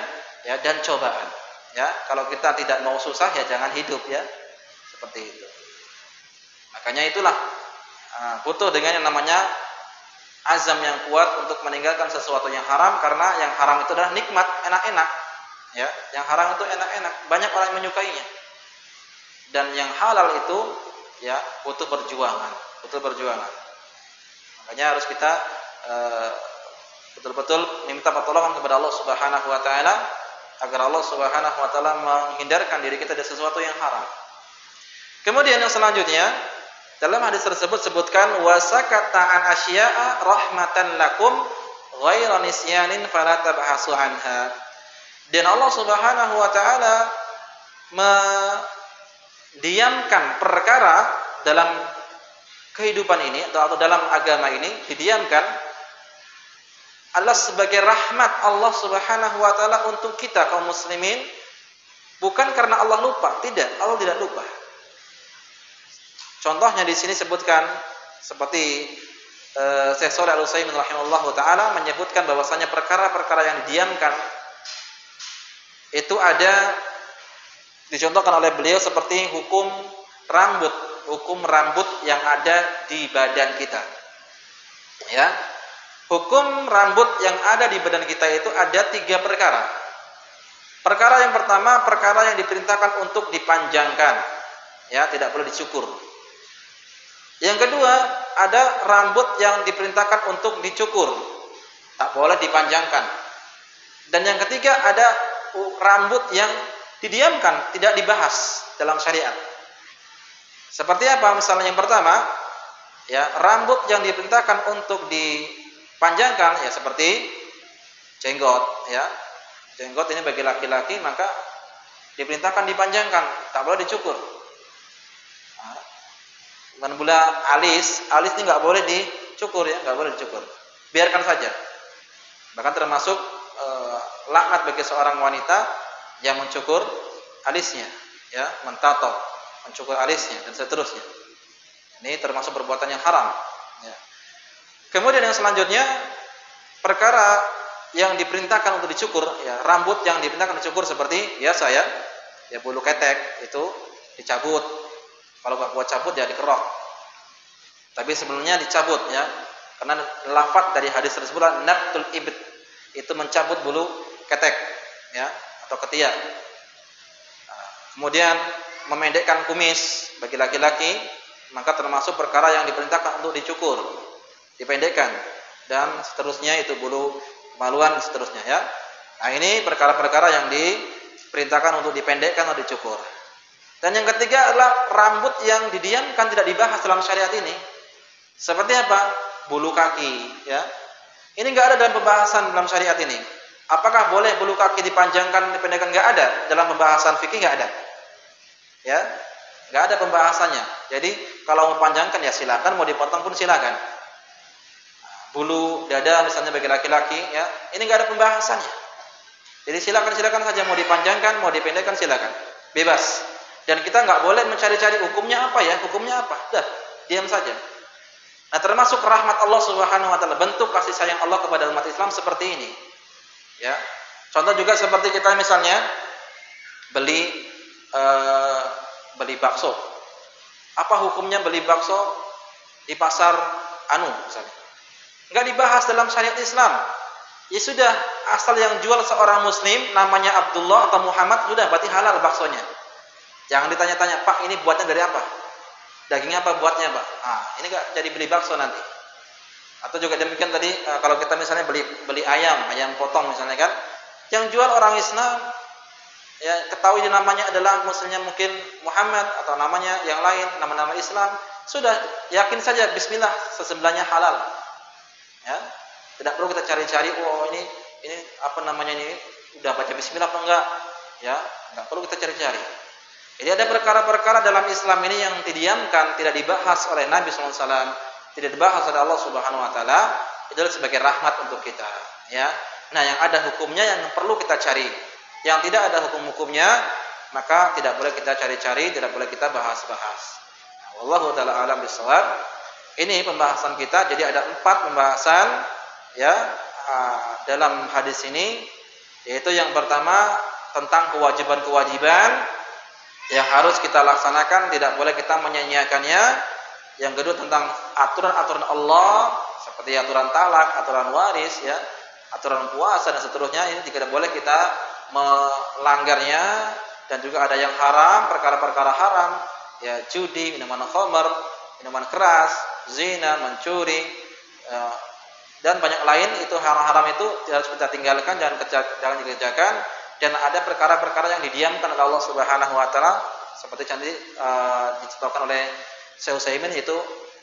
ya, dan cobaan, ya. Kalau kita tidak mau susah, ya jangan hidup, ya, seperti itu. Makanya itulah butuh dengan yang namanya azam yang kuat untuk meninggalkan sesuatu yang haram, karena yang haram itu adalah nikmat, enak-enak, ya. Yang haram itu enak-enak, banyak orang yang menyukainya. Dan yang halal itu, ya, butuh perjuangan. Makanya harus kita betul-betul minta pertolongan kepada Allah Subhanahu wa taala agar Allah Subhanahu wa taala menghindarkan diri kita dari sesuatu yang haram. Kemudian yang selanjutnya, dalam hadis tersebut sebutkan wasakata an asya'a rahmatan lakum ghaira nisyanin fala tabhasu anha. Dan Allah Subhanahu wa taala mendiamkan perkara dalam kehidupan ini atau dalam agama ini, didiamkan Allah sebagai rahmat Allah Subhanahu wa taala untuk kita kaum muslimin, bukan karena Allah lupa, tidak, Allah tidak lupa. Contohnya di sini sebutkan seperti Syekh Shalih Al-Utsaimin rahimahullahu taala menyebutkan bahwasanya perkara-perkara yang didiamkan itu ada dicontohkan oleh beliau seperti hukum rambut, hukum rambut yang ada di badan kita. Ya. Hukum rambut yang ada di badan kita itu ada 3 perkara. Perkara yang pertama, perkara yang diperintahkan untuk dipanjangkan. Ya, tidak perlu dicukur. Yang kedua, ada rambut yang diperintahkan untuk dicukur. Tak boleh dipanjangkan. Dan yang ketiga, ada rambut yang didiamkan, tidak dibahas dalam syariat. Seperti apa? Misalnya yang pertama, ya, rambut yang diperintahkan untuk dipanjangkan ya seperti jenggot, ya. Jenggot ini bagi laki-laki maka diperintahkan dipanjangkan, tak boleh dicukur. Dan pula alis ini nggak boleh dicukur ya, nggak boleh dicukur. Biarkan saja. Bahkan termasuk laknat bagi seorang wanita yang mencukur alisnya, ya, mentato, mencukur alisnya dan seterusnya. Ini termasuk perbuatan yang haram. Ya. Kemudian yang selanjutnya perkara yang diperintahkan untuk dicukur, ya, rambut yang diperintahkan dicukur seperti biasa ya, ya bulu ketek itu dicabut. Kalau nggak buat cabut ya dikerok. Tapi sebelumnya dicabut ya, karena lafaz dari hadis tersebut nabtul ibd, itu mencabut bulu ketek ya atau ketiak. Kemudian memendekkan kumis bagi laki-laki maka termasuk perkara yang diperintahkan untuk dicukur, dipendekkan dan seterusnya, itu bulu kemaluan dan seterusnya ya. Nah, ini perkara-perkara yang diperintahkan untuk dipendekkan atau dicukur. Dan yang ketiga adalah rambut yang didiamkan, tidak dibahas dalam syariat ini. Seperti apa? Bulu kaki ya. Ini enggak ada dalam pembahasan dalam syariat ini. Apakah boleh bulu kaki dipanjangkan, dipendekkan? Enggak ada. Dalam pembahasan fikih enggak ada. Ya. Enggak ada pembahasannya. Jadi kalau mau panjangkan ya silakan, mau dipotong pun silakan. Bulu dada misalnya bagi laki-laki ya, ini enggak ada pembahasannya. Jadi silakan saja, mau dipanjangkan, mau dipendekkan silakan. Bebas. Dan kita nggak boleh mencari-cari hukumnya apa ya, hukumnya apa. Dah, diam saja. Nah, termasuk rahmat Allah Subhanahu wa taala, bentuk kasih sayang Allah kepada umat Islam seperti ini. Ya. Contoh juga seperti kita misalnya beli bakso. Apa hukumnya beli bakso di pasar misalnya? Enggak dibahas dalam syariat Islam. Ya sudah, asal yang jual seorang muslim namanya Abdullah atau Muhammad, sudah berarti halal baksonya. Jangan ditanya-tanya, Pak ini buatnya dari apa? Dagingnya apa buatnya, Pak? Ini enggak jadi beli bakso nanti. Atau juga demikian tadi, kalau kita misalnya beli ayam potong misalnya kan, yang jual orang Islam, ya ketahui namanya adalah muslimnya mungkin Muhammad atau namanya yang lain, nama-nama Islam, sudah yakin saja bismillah sesembelahnya halal. Ya. Tidak perlu kita cari-cari, oh ini apa namanya ini, udah baca bismillah apa enggak? Ya, enggak perlu kita cari-cari. Jadi ada perkara-perkara dalam Islam ini yang didiamkan, tidak dibahas oleh Nabi SAW, tidak dibahas oleh Allah Subhanahu Wa Taala, itu adalah sebagai rahmat untuk kita. Ya, nah yang ada hukumnya yang perlu kita cari, yang tidak ada hukum-hukumnya maka tidak boleh kita cari-cari, tidak boleh kita bahas-bahas. Nah, wallahu taala alam bisawab. Ini pembahasan kita. Jadi ada 4 pembahasan ya dalam hadis ini, yaitu yang pertama tentang kewajiban-kewajiban yang harus kita laksanakan, tidak boleh kita menyia-nyiakannya. Yang kedua tentang aturan-aturan Allah seperti aturan talak, aturan waris ya, aturan puasa dan seterusnya, ini tidak boleh kita melanggarnya. Dan juga ada yang haram, perkara-perkara haram ya, judi, minuman khamar, minuman keras, zina, mencuri dan banyak lain, itu haram-haram itu harus kita tinggalkan, jangan dikerjakan. Dan ada perkara-perkara yang didiamkan oleh Allah Subhanahu wa taala, seperti tadi dicontohkan oleh Syekh Utsaimin, itu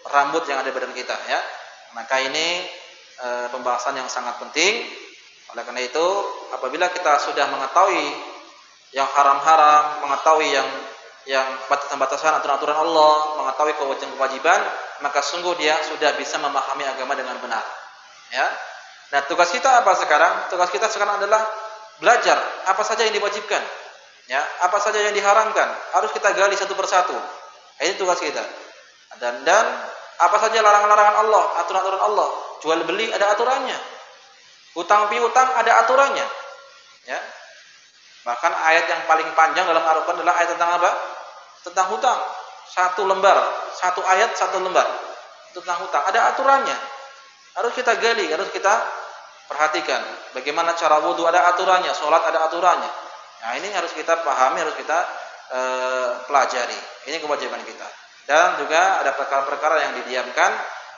rambut yang ada di badan kita ya. Maka ini pembahasan yang sangat penting. Oleh karena itu, apabila kita sudah mengetahui yang haram-haram, mengetahui yang batasan-batasan aturan-aturan Allah, mengetahui kewajiban-kewajiban, maka sungguh dia sudah bisa memahami agama dengan benar. Ya. Nah, tugas kita apa sekarang? Tugas kita sekarang adalah belajar apa saja yang diwajibkan, ya, apa saja yang diharamkan, harus kita gali satu persatu. Ini tugas kita. Dan apa saja larangan-larangan Allah, aturan-aturan Allah. Jual beli ada aturannya. Hutang piutang ada aturannya. Ya. Bahkan ayat yang paling panjang dalam Al-Qur'an adalah ayat tentang apa? Tentang hutang. satu lembar, satu ayat satu lembar. Itu tentang hutang, ada aturannya. Harus kita gali, harus kita perhatikan. Bagaimana cara wudu ada aturannya, sholat ada aturannya. Nah, ini harus kita pahami, harus kita pelajari. Ini kewajiban kita. Dan juga ada perkara-perkara yang didiamkan,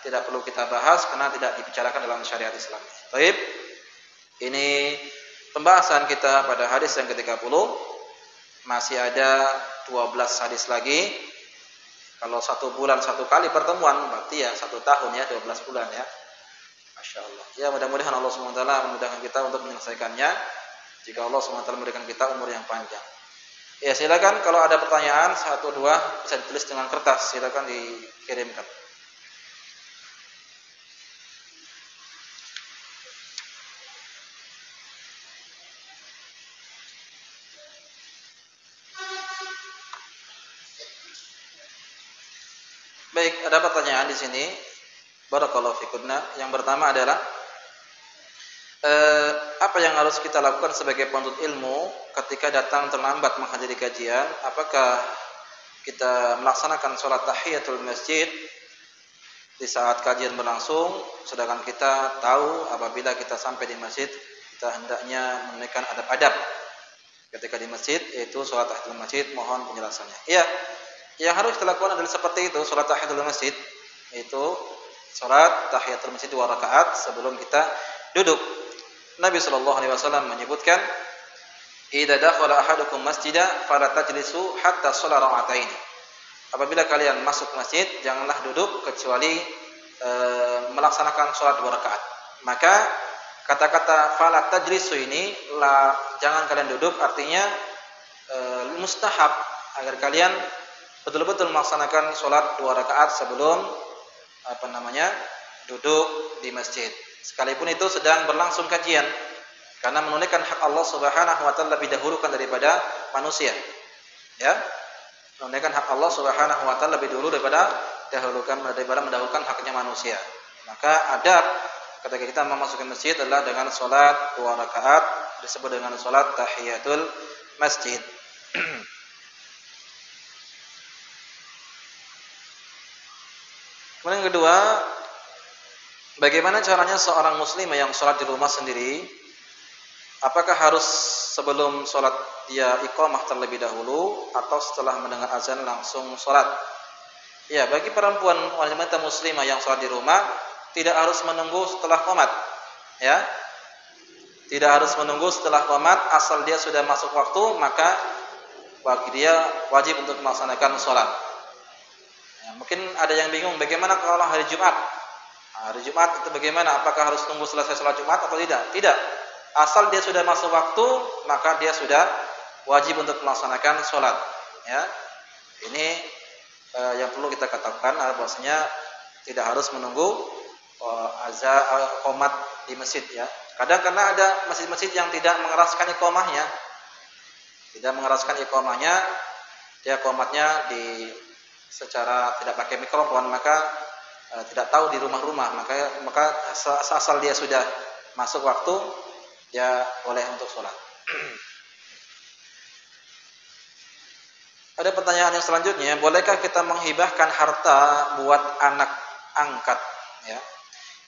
tidak perlu kita bahas karena tidak dibicarakan dalam syariat Islam. Baik. Ini pembahasan kita pada hadis yang ke-30. Masih ada 12 hadis lagi. Kalau 1 bulan 1 kali pertemuan, berarti ya 1 tahun ya, 12 bulan ya. Masya Allah. Ya, mudah-mudahan Allah SWT memudahkan kita untuk menyelesaikannya. Jika Allah SWT memberikan kita umur yang panjang. Ya, silakan kalau ada pertanyaan 1, 2 bisa ditulis dengan kertas, silakan dikirimkan. Baik, ada pertanyaan di sini. Barakallahu fikunna. Yang pertama adalah apa yang harus kita lakukan sebagai penuntut ilmu ketika datang terlambat menghadiri kajian? Apakah kita melaksanakan sholat tahiyatul masjid di saat kajian berlangsung, sedangkan kita tahu apabila kita sampai di masjid kita hendaknya menunaikan adab-adab ketika di masjid, yaitu sholat tahiyatul masjid? Mohon penjelasannya. Iya, yang harus kita lakukan adalah seperti itu, sholat tahiyatul masjid, yaitu sholat tahiyatul masjid 2 rakaat sebelum kita duduk. Nabi SAW menyebutkan, "Idza dakhala ahadukum masjida fala tajlisu hatta shalla raka'ataini." Apabila kalian masuk masjid, janganlah duduk kecuali melaksanakan sholat 2 rakaat. Maka kata-kata fala tajlisu ini jangan kalian duduk, artinya mustahab agar kalian betul-betul melaksanakan sholat 2 rakaat sebelum duduk di masjid. Sekalipun itu sedang berlangsung kajian, karena menunaikan hak Allah Subhanahu wa taala lebih dahulukan daripada manusia. Ya. Menunaikan hak Allah Subhanahu wa taala lebih dulu daripada mendahulukan haknya manusia. Maka adab ketika kita memasuki masjid adalah dengan salat 2 rakaat, disebut dengan salat tahiyatul masjid. Kemudian yang kedua, bagaimana caranya seorang muslim yang sholat di rumah sendiri? Apakah harus sebelum sholat dia iqamah terlebih dahulu atau setelah mendengar azan langsung sholat? Ya, bagi perempuan wanita muslimah yang sholat di rumah tidak harus menunggu setelah qomat. Ya, tidak harus menunggu setelah qomat, asal dia sudah masuk waktu maka bagi dia wajib untuk melaksanakan sholat. Ya, mungkin ada yang bingung bagaimana kalau hari Jumat? Hari Jumat itu bagaimana? Apakah harus tunggu selesai sholat Jumat atau tidak? Tidak. Asal dia sudah masuk waktu, maka dia sudah wajib untuk melaksanakan sholat. Ya, ini yang perlu kita katakan bahwasanya tidak harus menunggu azan qomat di masjid. Ya, kadang karena ada masjid-masjid yang tidak mengeraskan iqamahnya, dia qomatnya secara tidak pakai mikrofon, maka tidak tahu di rumah-rumah, maka asal dia sudah masuk waktu dia boleh untuk sholat. Ada pertanyaan yang selanjutnya, bolehkah kita menghibahkan harta buat anak angkat? Ya,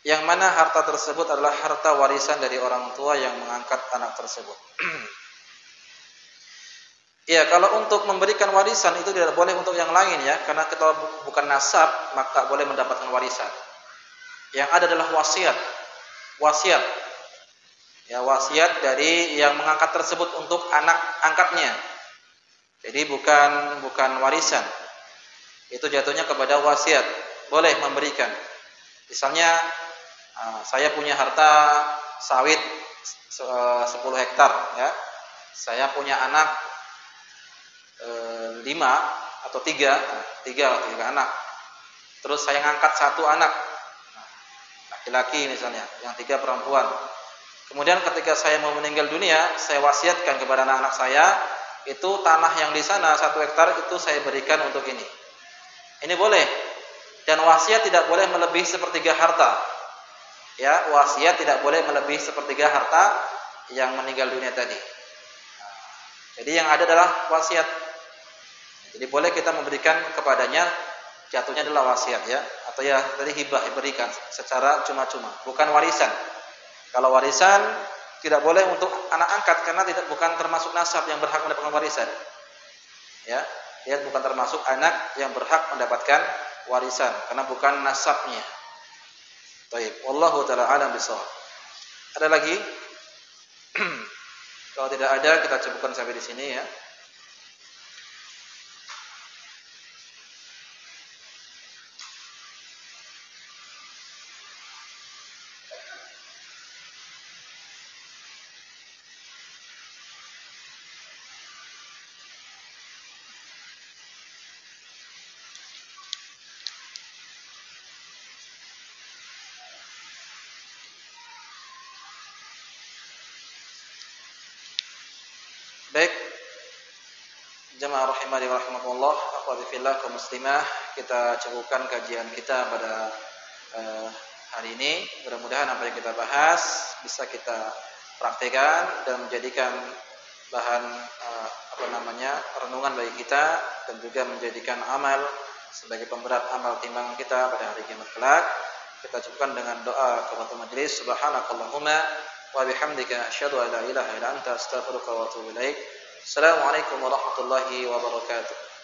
yang mana harta tersebut adalah harta warisan dari orang tua yang mengangkat anak tersebut. Ya, kalau untuk memberikan warisan itu tidak boleh untuk yang lain ya, karena kita bukan nasab maka boleh mendapatkan warisan. Yang ada adalah wasiat. Ya, wasiat dari yang mengangkat tersebut untuk anak angkatnya. Jadi bukan warisan. Itu jatuhnya kepada wasiat. Boleh memberikan. Misalnya saya punya harta sawit 10 hektar ya. Saya punya anak 5 atau 3 anak. Terus saya ngangkat 1 anak laki-laki misalnya, yang 3 perempuan. Kemudian ketika saya mau meninggal dunia, saya wasiatkan kepada anak-anak saya, itu tanah yang di sana 1 hektar itu saya berikan untuk ini. Ini boleh. Dan wasiat tidak boleh melebihi 1/3 harta. Ya, wasiat tidak boleh melebihi 1/3 harta yang meninggal dunia tadi. Jadi yang ada adalah wasiat. Jadi boleh kita memberikan kepadanya, jatuhnya adalah wasiat ya, atau ya tadi hibah, diberikan secara cuma-cuma, bukan warisan. Kalau warisan tidak boleh untuk anak angkat karena bukan termasuk nasab yang berhak mendapatkan warisan. Ya, dia bukan termasuk anak yang berhak mendapatkan warisan karena bukan nasabnya. Baik, wallahu taala alam bisawab. Ada lagi? Kalau tidak ada, kita cukupkan sampai di sini ya. Baik, jamaah rahimani wa rahimakumullah, akhwati fillah kaum muslimah, kita cukupkan kajian kita pada hari ini. Mudah-mudahan apa yang kita bahas bisa kita praktekkan dan menjadikan bahan renungan bagi kita, dan juga menjadikan amal sebagai pemberat amal timbangan kita pada hari kiamat kelak. Kita cukupkan dengan doa kepada majelis. Subhanakallahumma wa bihamdika asyhadu an la ilaha illa anta astaghfiruka wa atubu ilaik. Assalamualaikum warahmatullahi wabarakatuh.